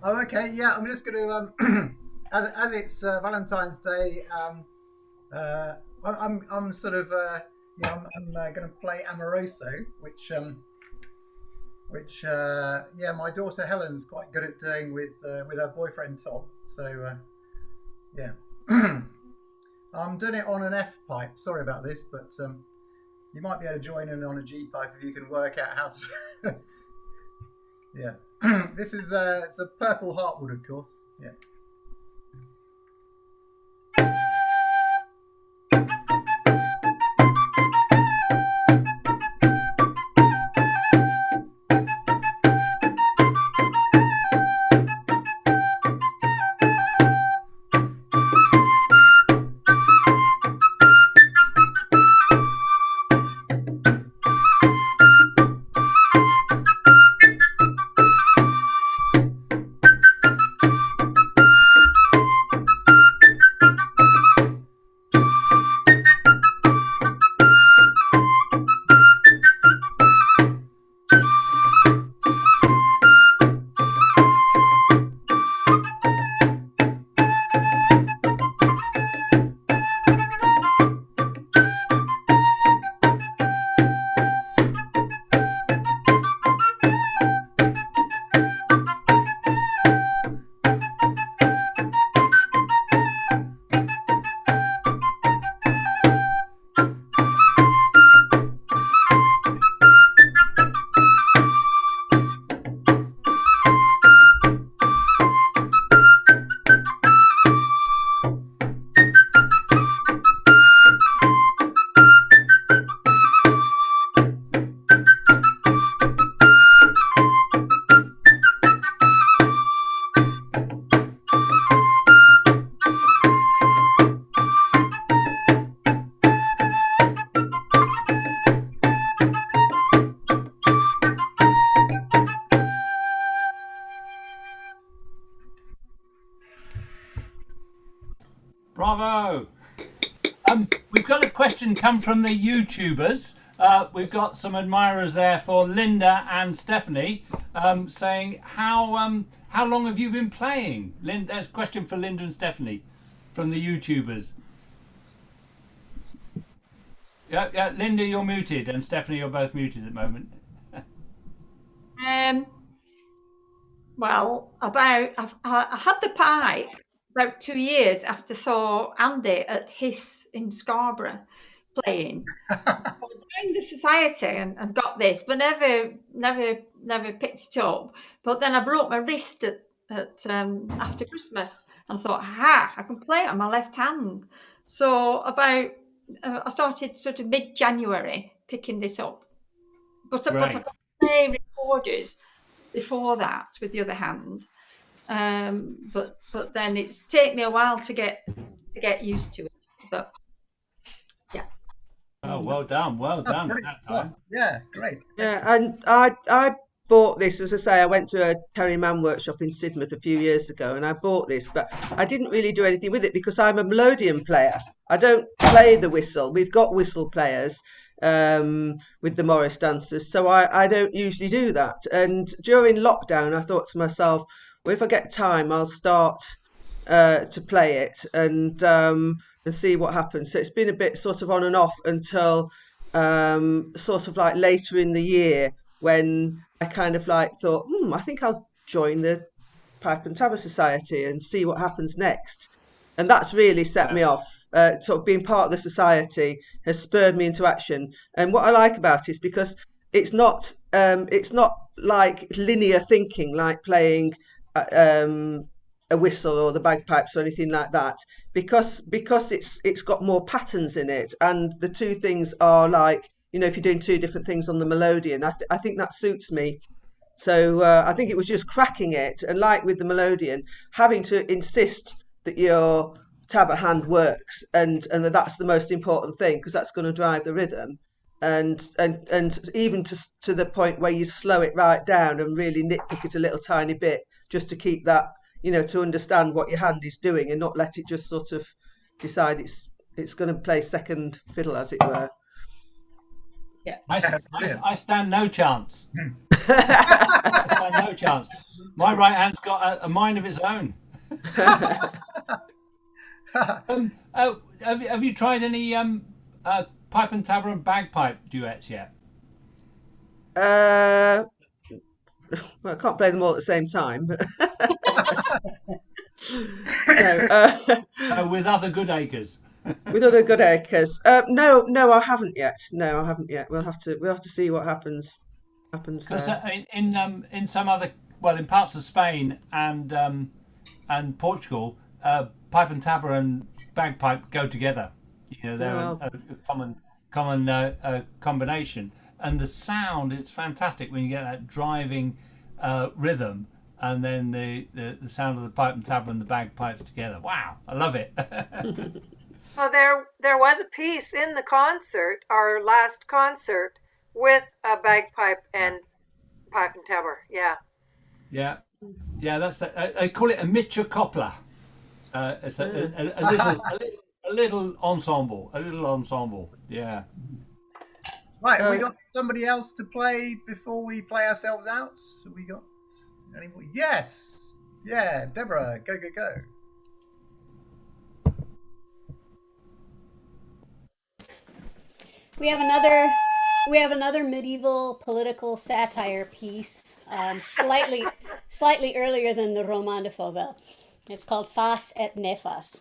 Oh, okay. Yeah, I'm just going to as it's Valentine's Day. I'm sort of I'm going to play Amoroso, which my daughter Helen's quite good at doing with her boyfriend Tom. So yeah, I'm doing it on an F pipe. Sorry about this, but you might be able to join in on a G pipe if you can work out how to. Yeah, this is it's a purple heartwood, of course. Yeah. question come from the YouTubers. We've got some admirers there for Linda and Stephanie, saying how long have you been playing? That's a question for Linda and Stephanie from the YouTubers. Yeah, Linda, you're muted, and Stephanie, you're both muted at the moment. Well, I had the pipe about 2 years after I saw Andy at Hiss in Scarborough playing. So I joined the society and got this, but never picked it up. But then I broke my wrist at after Christmas and thought, I can play it on my left hand. So I started sort of mid-January picking this up. But I got to play recorders before that with the other hand. But then it's taken me a while to get used to it. But yeah. Oh, well done at that time. Yeah, great. Yeah, and I bought this, as I say, I went to a Terry Mann workshop in Sidmouth a few years ago, and I bought this, but I didn't really do anything with it because I'm a melodeon player. I don't play the whistle. We've got whistle players with the Morris dancers, so I don't usually do that. And during lockdown, I thought to myself, well, if I get time, I'll start to play it and see what happens. So it's been a bit sort of on and off until sort of like later in the year, when I kind of like thought, I think I'll join the Pipe and Tabor Society and see what happens next. And that's really set me off. Sort of being part of the society has spurred me into action. And what I like about it is because it's not like linear thinking, like playing a whistle or the bagpipes or anything like that. Because it's got more patterns in it, and the two things are like, if you're doing two different things on the melodeon, I think that suits me. So I think it was just cracking it, and like with the melodeon, having to insist that your tabor hand works, and that's the most important thing, because that's going to drive the rhythm, and even to the point where you slow it right down and really nitpick it a little tiny bit, just to keep that, to understand what your hand is doing and not let it just sort of decide it's going to play second fiddle, as it were. Yeah, I stand no chance. I stand no chance. My right hand's got a mind of its own. Have you tried any pipe and tabor and bagpipe duets yet? Well, I can't play them all at the same time. But no, with other good acres. With other good acres. No, I haven't yet. No, I haven't yet. We'll have to see what happens there. In some other, in parts of Spain and Portugal, pipe and tabor and bagpipe go together. They're a common combination, and the sound is fantastic when you get that driving rhythm, and then the sound of the pipe and tabor and the bagpipes together. Wow, I love it. Well, there was a piece in the concert, our last concert, with a bagpipe and pipe and tabor. Yeah. Yeah. That's I call it a Mitchell Copla. It's a little ensemble. Yeah. Right, we got somebody else to play before we play ourselves out. So we got anybody? Yes. Yeah, Deborah, go. We have another medieval political satire piece, slightly earlier than the Roman de Fauvel. It's called Fas et Nefas.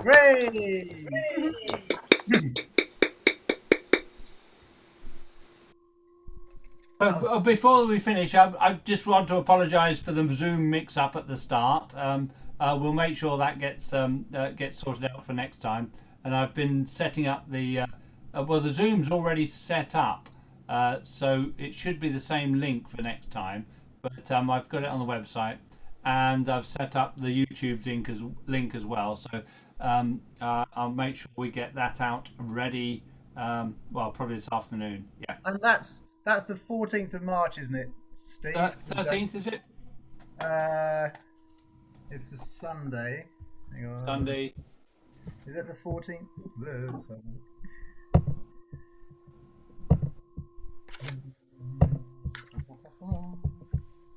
Hooray! Before we finish, I just want to apologise for the Zoom mix-up at the start. We'll make sure that gets sorted out for next time. And I've been setting up the the Zoom's already set up, so it should be the same link for next time. But I've got it on the website, and I've set up the YouTube link as well. So I'll make sure we get that out ready. Probably this afternoon. Yeah. And that's the 14th of March, isn't it, Steve? 13th, is it? It's a Sunday. Hang on. Sunday. Is it the 14th? Let's have a look.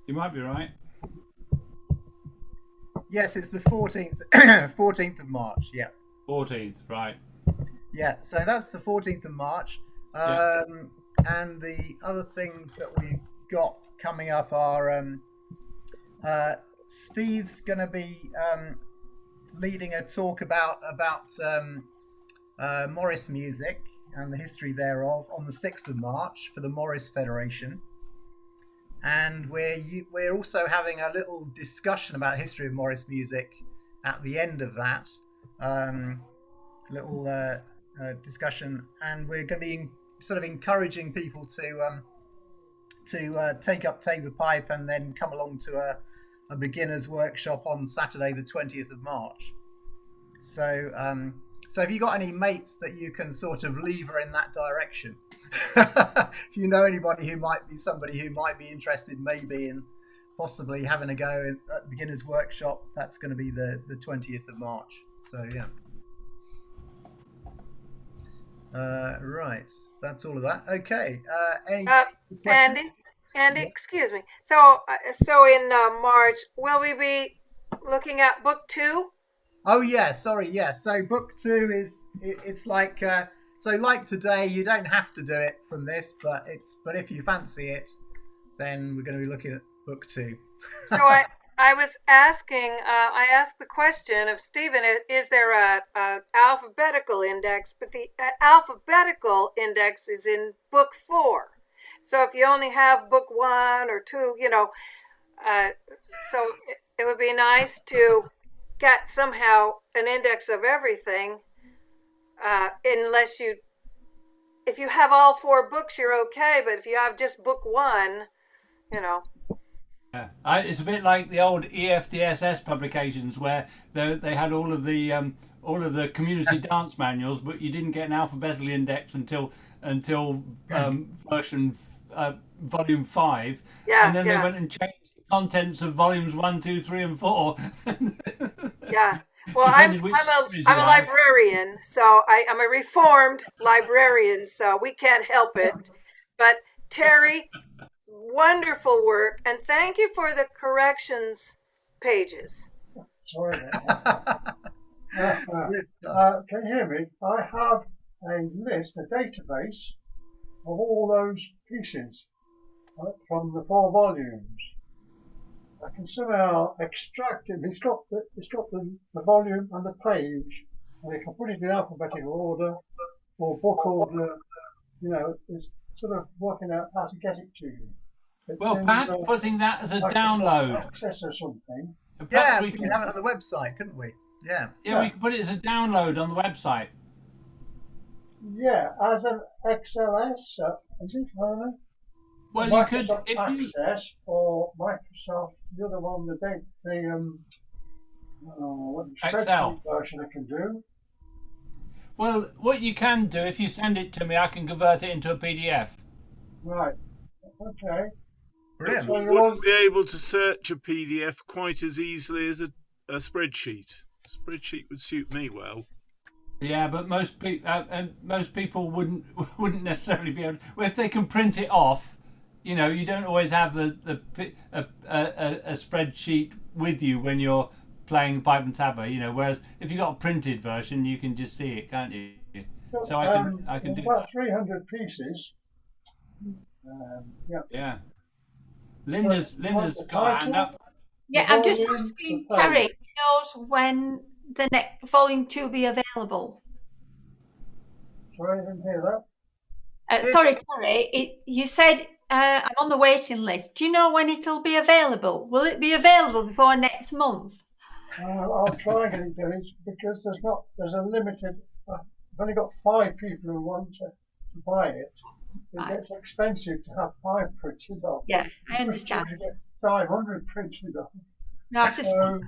You might be right. Yes, it's the 14th. 14th of March. Yeah. 14th, right. Yeah. So that's the 14th of March. And the other things that we've got coming up are Steve's going to be leading a talk about Morris music and the history thereof on the 6th of March for the Morris Federation. And we're also having a little discussion about the history of Morris music at the end of that little discussion, and we're going to be sort of encouraging people to take up tabor pipe and then come along to a beginner's workshop on Saturday the 20th of March. So if you got any mates that you can sort of lever in that direction, if you know anybody who might be interested maybe in possibly having a go at the beginner's workshop, that's going to be the 20th of March. So yeah. Right, that's all of that. Okay. Andy, excuse me. So in March, will we be looking at book 2? Oh yeah, sorry, yeah. So book 2 it's like like today, you don't have to do it from this, but if you fancy it, then we're going to be looking at book 2. So I was asking, I asked the question of Stephen, is there a alphabetical index? But the alphabetical index is in book 4. So if you only have book 1 or 2, so it would be nice to get somehow an index of everything, if you have all 4 books, you're okay. But if you have just book 1, Yeah. It's a bit like the old EFDSS publications where they had all of the community dance manuals, but you didn't get an alphabetical index until version volume 5, and then they went and changed the contents of volumes 1, 2, 3, and 4. Yeah. Well, I'm a librarian, so I'm a reformed librarian, so we can't help it. But Terry, wonderful work, and thank you for the corrections pages. Sorry. Can you hear me? I have a database of all those pieces from the 4 volumes. I can somehow extract it. It's got the volume and the page, and I can put it in alphabetical order or book order. It's sort of working out how to get it to you. Perhaps putting that as a download. Access or something. Yeah, we can have it on the website, couldn't we? Yeah. Yeah, we can put it as a download on the website. Yeah, as an XLS, is it? Well, Microsoft you could, if Access or Microsoft, the other one, the Excel version I can do. Well, what you can do, if you send it to me, I can convert it into a PDF. Right. Okay. Brilliant. You wouldn't be able to search a PDF quite as easily as a spreadsheet. A spreadsheet would suit me well. Yeah, but most people wouldn't necessarily be able. Well, if they can print it off, you don't always have a spreadsheet with you when you're playing pipe and tabor. Whereas if you've got a printed version, you can just see it, can't you? So I can do about 300 pieces. Yeah. Linda's got a hand up. Yeah, I'm just asking Terry. He knows when the next volume 2 be available? Sorry, I didn't hear that. Sorry, Terry. You said I'm on the waiting list. Do you know when it'll be available? Will it be available before next month? I'll try and get it done. It's because there's a limited. I've only got 5 people who want to buy it. It gets expensive to have 5 printed off. Yeah, I understand. To get 500 printed off. No, so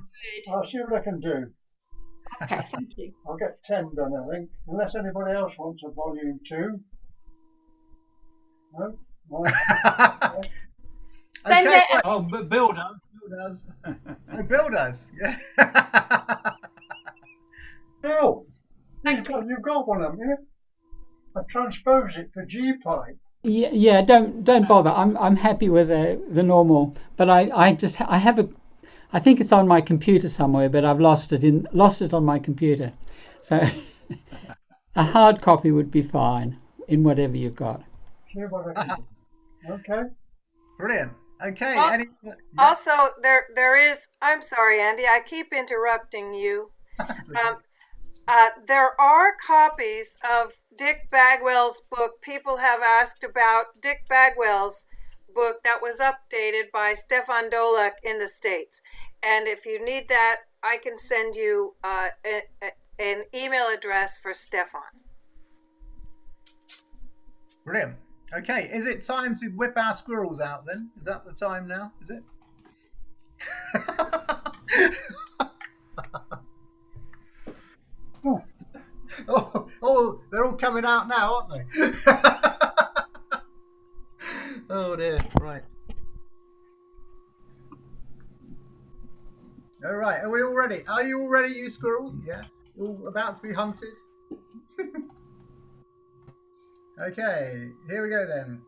I'll see what I can do. Okay, thank you. I'll get 10 done, I think, unless anybody else wants a volume 2. No? Send okay. it. Oh, but Bill does. Bill does. Oh, Bill does. Yeah. Bill, you've got one, haven't you? I transposed it for G-pipe. Yeah. Don't bother. I'm happy with the normal, but I have a. I think it's on my computer somewhere, but I've lost it on my computer. So a hard copy would be fine in whatever you've got. Okay. Brilliant. Okay. Also, there is. I'm sorry, Andy. I keep interrupting you. There are copies of Dick Bagwell's book. People have asked about Dick Bagwell's book that was updated by Stefan Dolek in the States. And if you need that, I can send you an email address for Stefan. Brilliant. Okay, is it time to whip our squirrels out then? Is that the time now? Is it? Oh, they're all coming out now, aren't they? Oh dear, right. All right, are we all ready? Are you all ready, you squirrels? Yes. All about to be hunted? Okay, here we go then.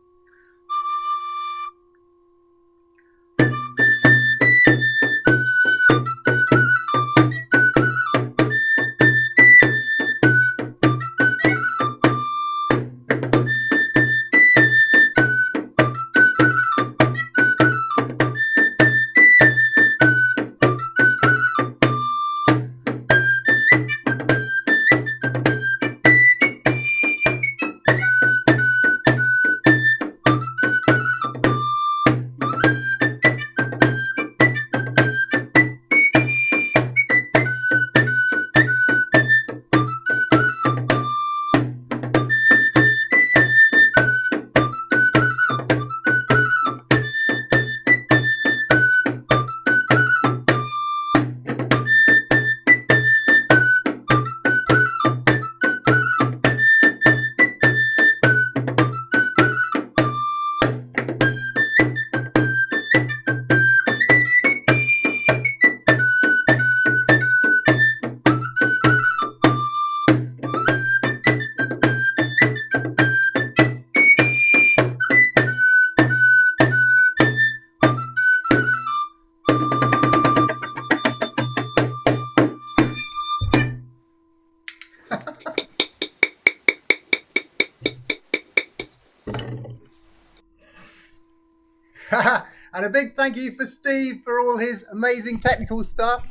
And a big thank you for Steve for all his amazing technical stuff.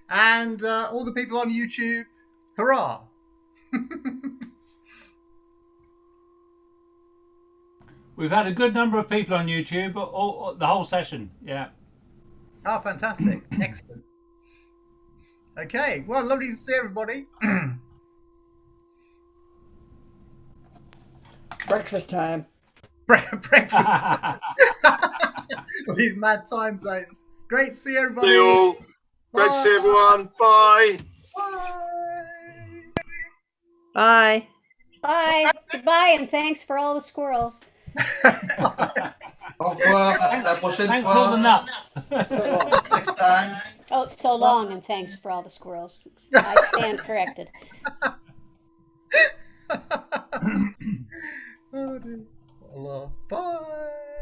And all the people on YouTube, hurrah! We've had a good number of people on YouTube, the whole session, yeah. Oh, fantastic. Excellent. Okay, well, lovely to see everybody. Breakfast time. Breakfast. Well, these mad time zones. Great to see everybody. See you all. Great to see everyone. Bye. Bye. Bye. Goodbye, and thanks for all the squirrels. Au revoir. À la prochaine Thanks fois. for the nuts. Next time. Oh, it's so long, and thanks for all the squirrels. I stand corrected. Oh, dear. Allah. Bye.